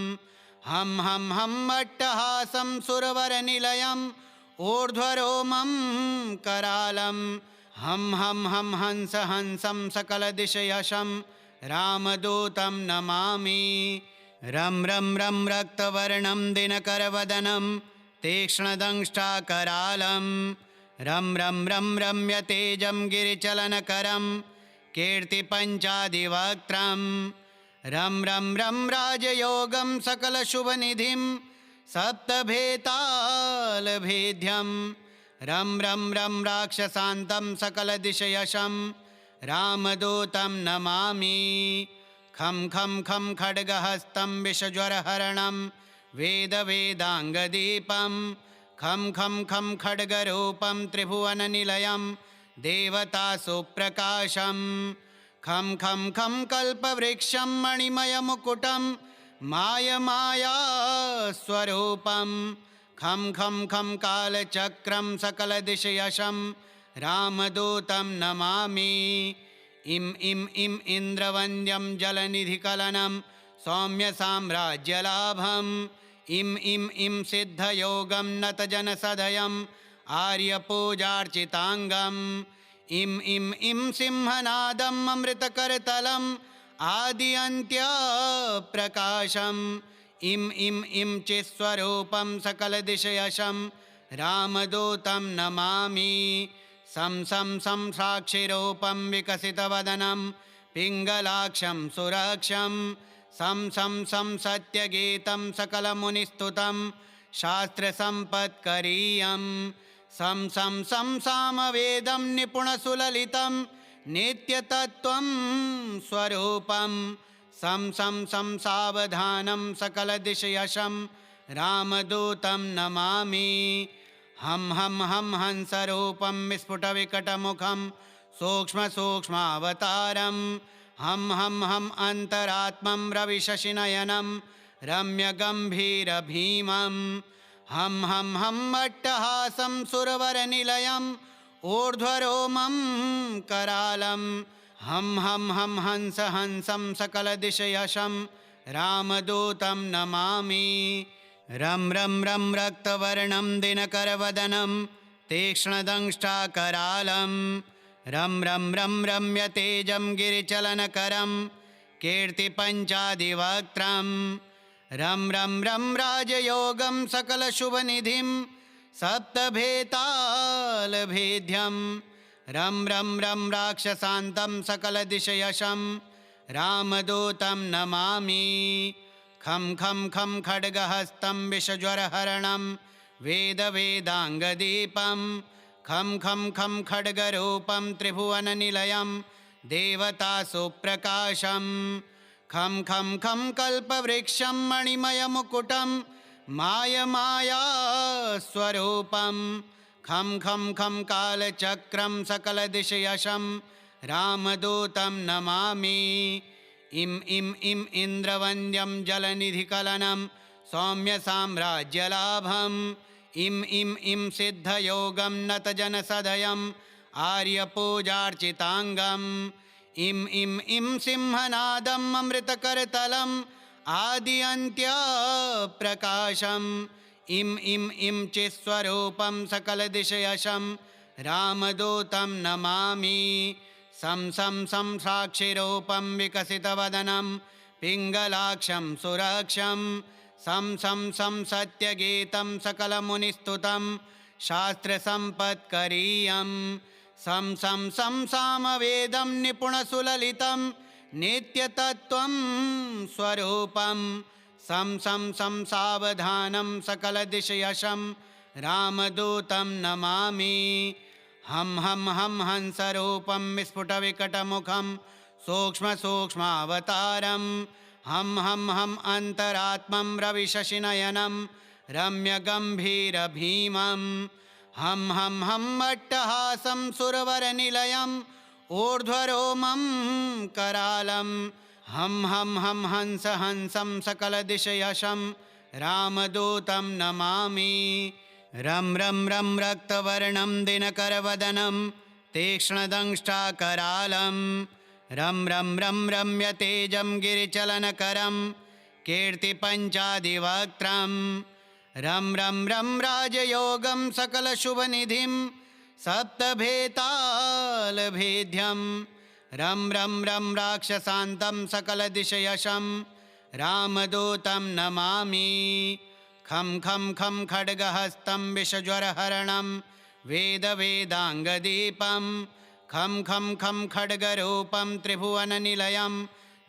हं हं हं अट्टहासं सुरवरनिलयम् ऊर्ध्वरोमं करालं हं हं हं हंस हंसं सकलदिशयशं रामदूतं नमामि। रं रं रं रक्तवर्णं दिनकरवदनं तीक्ष्णदंष्ट्राकरालं रं रं रं रम्यतेजं गिरिचलनकरं कीर्तिपञ्चादिवक्त्रं रं रं रं राजयोगं सकलशुभनिधिं सप्तभेतालभेद्यं रं रं रं राक्षसान्तं सकलदिशयशं रामदूतं नमामि। खं खं खं खड्गहस्तं विषज्वरहरणं वेदवेदाङ्गदीपं खं खं खं खड्गरूपं त्रिभुवननिलयं देवतासुप्रकाशं खं खं खं कल्पवृक्षं मणिमयमुकुटं मायमायास्वरूपं खं खं खं कालचक्रं सकलदिशयशं रामदूतं नमामि। इं इं इं इन्द्रवन्द्यं जलनिधिकलनं सौम्यसाम्राज्यलाभम् इं इं इं सिद्धयोगं नतजनसदयम् आर्यपूजार्चिताङ्गम् इं इं इं सिंहनादम् अमृतकरतलम् आदिअन्त्यप्रकाशम् इं इं इं चित्स्वरूपं सकलदिशयशं रामदूतं नमामि। सं सं सं साक्षिरूपं विकसितवदनं पिङ्गलाक्षं सुरक्षं सं सं सं सत्यगीतं सकलमुनिस्तुतं शास्त्रसम्पत्करीयं सं सं सं सामवेदं निपुणसुललितं नित्यतत्त्वं स्वरूपं सं सं सं सावधानं सकलदिशयशं रामदूतं नमामि। हं हं हं हंसरूपं विस्फुटविकटमुखं सूक्ष्मसूक्ष्मावतारं हं हं हं अन्तरात्मं रविशशिनयनं रम्यगम्भीरभीमं हं हं हं अट्टहासं सुरवरनिलयम् ऊर्ध्वरोमं करालं हं हं हं हंस हंसं सकलदिशयशं रामदूतं नमामि। रं रं रं रक्तवर्णं दिनकरवदनं तीक्ष्णदंष्ट्राकरालं रं रं रं रम्यतेजं गिरिचलनकरं कीर्तिपञ्चादिवक्त्रं रं रं रं राजयोगं सकलशुभनिधिं सप्तभेतालभेद्यं रं रं रं राक्षसान्तं सकलदिशयशं रामदूतं नमामि। खं खं खं खड्गहस्तं विषज्वरहरणं वेदवेदाङ्गदीपं खं खं खं खड्गरूपं त्रिभुवननिलयं देवतासुप्रकाशं खं खं खं कल्पवृक्षं मणिमयमुकुटं मायमायास्वरूपं खं खं खं कालचक्रं सकलदिशयशं रामदूतं नमामि। इं इं इं इन्द्रवन्द्यं जलनिधिकलनं सौम्यसाम्राज्यलाभम् इं इं इं सिद्धयोगं नतजनसदयम् आर्यपूजार्चिताङ्गम् इं इं इं सिंहनादम् अमृतकरतलम् आद्यन्त्यप्रकाशम् इं इं इं चित्स्वरूपं सकलदिशयशं रामदूतं नमामि। सं सं सं साक्षिरूपं विकसितवदनं पिङ्गलाक्षं सुरक्षं सं सं सं सत्यगीतं सकलमुनिस्तुतं शास्त्रसम्पत्करीयं सं सं सं सामवेदं निपुणसुललितं नित्यतत्त्वं स्वरूपं सं सं सं सावधानं सकलदिशयशं रामदूतं नमामि। हं हं हं हंसरूपं विस्फुटविकटमुखं सूक्ष्मसूक्ष्मावतारं हं हं हं अन्तरात्मं रविशशिनयनं रम्यगम्भीरभीमं हं हं हं अट्टहासं सुरवरनिलयम् ऊर्ध्वरोमं करालं हं हं हं हंस हंसं सकलदिशयशं रामदूतं नमामि। रं रं रं रक्तवर्णं दिनकरवदनं तीक्ष्णदंष्ट्राकरालं रं रं रं रम्यतेजं गिरिचलनकरं कीर्तिपञ्चादिवक्त्रं रं रं रं राजयोगं सकलशुभनिधिं सप्तभेतालभेद्यं रं रं रं राक्षसान्तं सकलदिशयशं रामदूतं नमामि। खं खं खं खड्गहस्तं विषज्वरहरणं वेदवेदाङ्गदीपं खं खं खं खड्गरूपं त्रिभुवननिलयं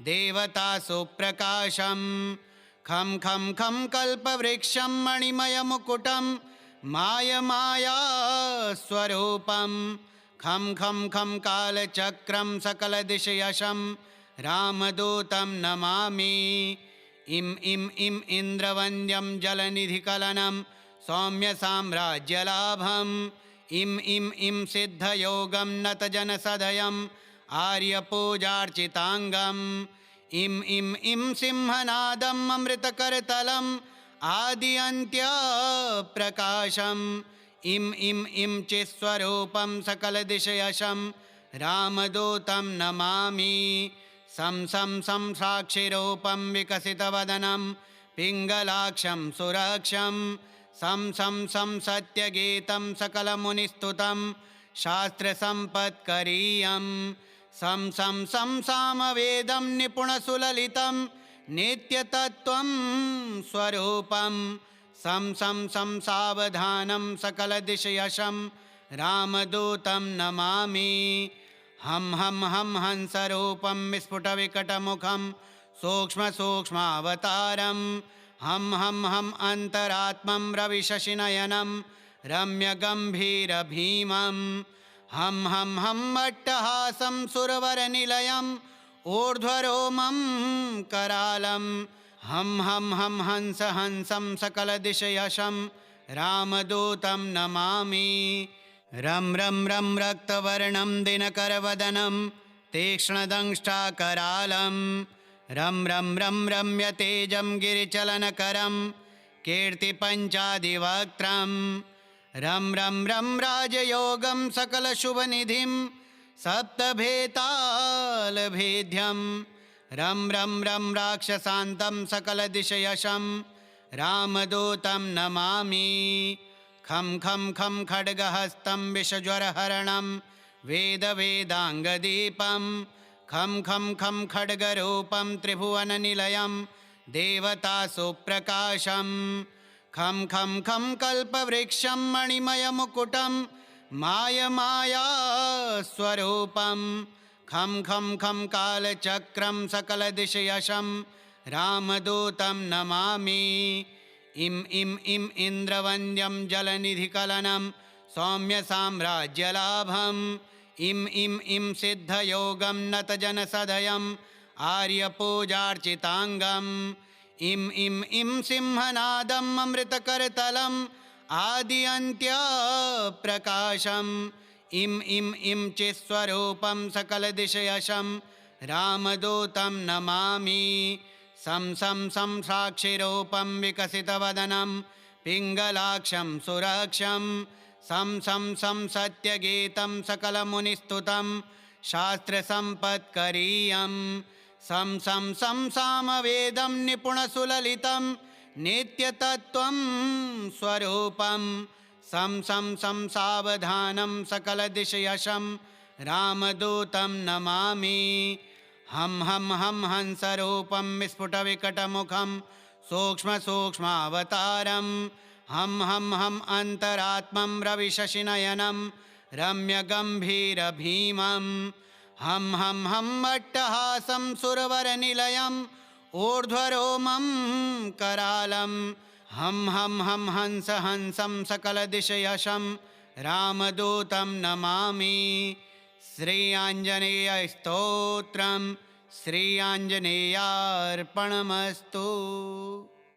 देवतासुप्रकाशं खं खं खं कल्पवृक्षं मणिमयमुकुटं मायमायास्वरूपं खं खं खं कालचक्रं सकलदिशयशं रामदूतं नमामि। इं इं इं इन्द्रवन्द्यं जलनिधिकलनं सौम्यसाम्राज्यलाभम् इं इं इं सिद्धयोगं नतजनसदयम् आर्यपूजार्चिताङ्गम् इं इं इं सिंहनादम् अमृतकरतलम् आद्यन्त्यप्रकाशम् इं इं इं चित्स्वरूपं सकलदिशयशं रामदूतं नमामि। सं सं सं साक्षिरूपं विकसितवदनं पिङ्गलाक्षं सुरक्षं सं सं सं सत्यगीतं सकलमुनिस्तुतं शास्त्रसम्पत्करीयं सं सं सं सामवेदं निपुणसुललितं नित्यतत्त्वं स्वरूपं सं सं सं सावधानं सकलदिशयशं रामदूतं नमामि। हं हं हं हंसरूपं विस्फुटविकटमुखं सूक्ष्मसूक्ष्मावतारं हं हं हं अन्तरात्मं रविशशिनयनं रम्यगम्भीरभीमं हं हं हं अट्टहासं सुरवरनिलयम् ऊर्ध्वरोमं करालं हं हं हं हंस हंसं सकलदिशयशं रामदूतं नमामि। रं रं रं रक्तवर्णं दिनकरवदनं तीक्ष्णदंष्ट्राकरालं रं रं रं रम्यतेजं गिरिचलनकरं कीर्तिपञ्चादिवक्त्रं रं रं रं राजयोगं सकलशुभनिधिं सप्तभेतालभेद्यं रं रं रं राक्षसान्तं सकलदिशयशं रामदूतं नमामि। खं खं खं खड्गहस्तं विषज्वरहरणं वेदवेदाङ्गदीपं खं खं खं खड्गरूपं त्रिभुवननिलयं देवतासुप्रकाशं खं खं खं कल्पवृक्षं मणिमयमुकुटं मायमायास्वरूपं खं खं खं कालचक्रं सकलदिशयशं रामदूतं नमामि। इं इं इं इन्द्रवन्द्यं जलनिधिकलनं सौम्यसाम्राज्यलाभम् इं इं इं सिद्धयोगं नतजनसदयम् आर्यपूजार्चिताङ्गम् इं इं इं सिंहनादम् अमृतकरतलम् आदिअन्त्यप्रकाशम् इं इं इं चित्स्वरूपं सकलदिशयशं रामदूतं नमामि सं सं सं साक्षिरूपं विकसितवदनं पिङ्गलाक्षं सुरक्षं सं सं सं सत्यगीतं सकलमुनिस्तुतं शास्त्रसम्पत्करीयं सं सं सं सामवेदं निपुणसुललितं नित्यतत्त्वं स्वरूपं सं सं सं सावधानं सकलदिशयशं रामदूतं नमामि हम हम हम हंसरूपं विस्फुटविकटमुखं सूक्ष्मसूक्ष्मावतारं हम हम हम अन्तरात्मं रविशशिनयनं रम्यगम्भीरभीमं हम हम हम अट्टहासं सुरवरनिलयम् ऊर्ध्वरोमं करालं हम हम हम हंस हंसं सकलदिशयशं रामदूतं नमामि श्री आञ्जनेयस्तोत्रम् श्री आञ्जनेयार्पणमस्तु।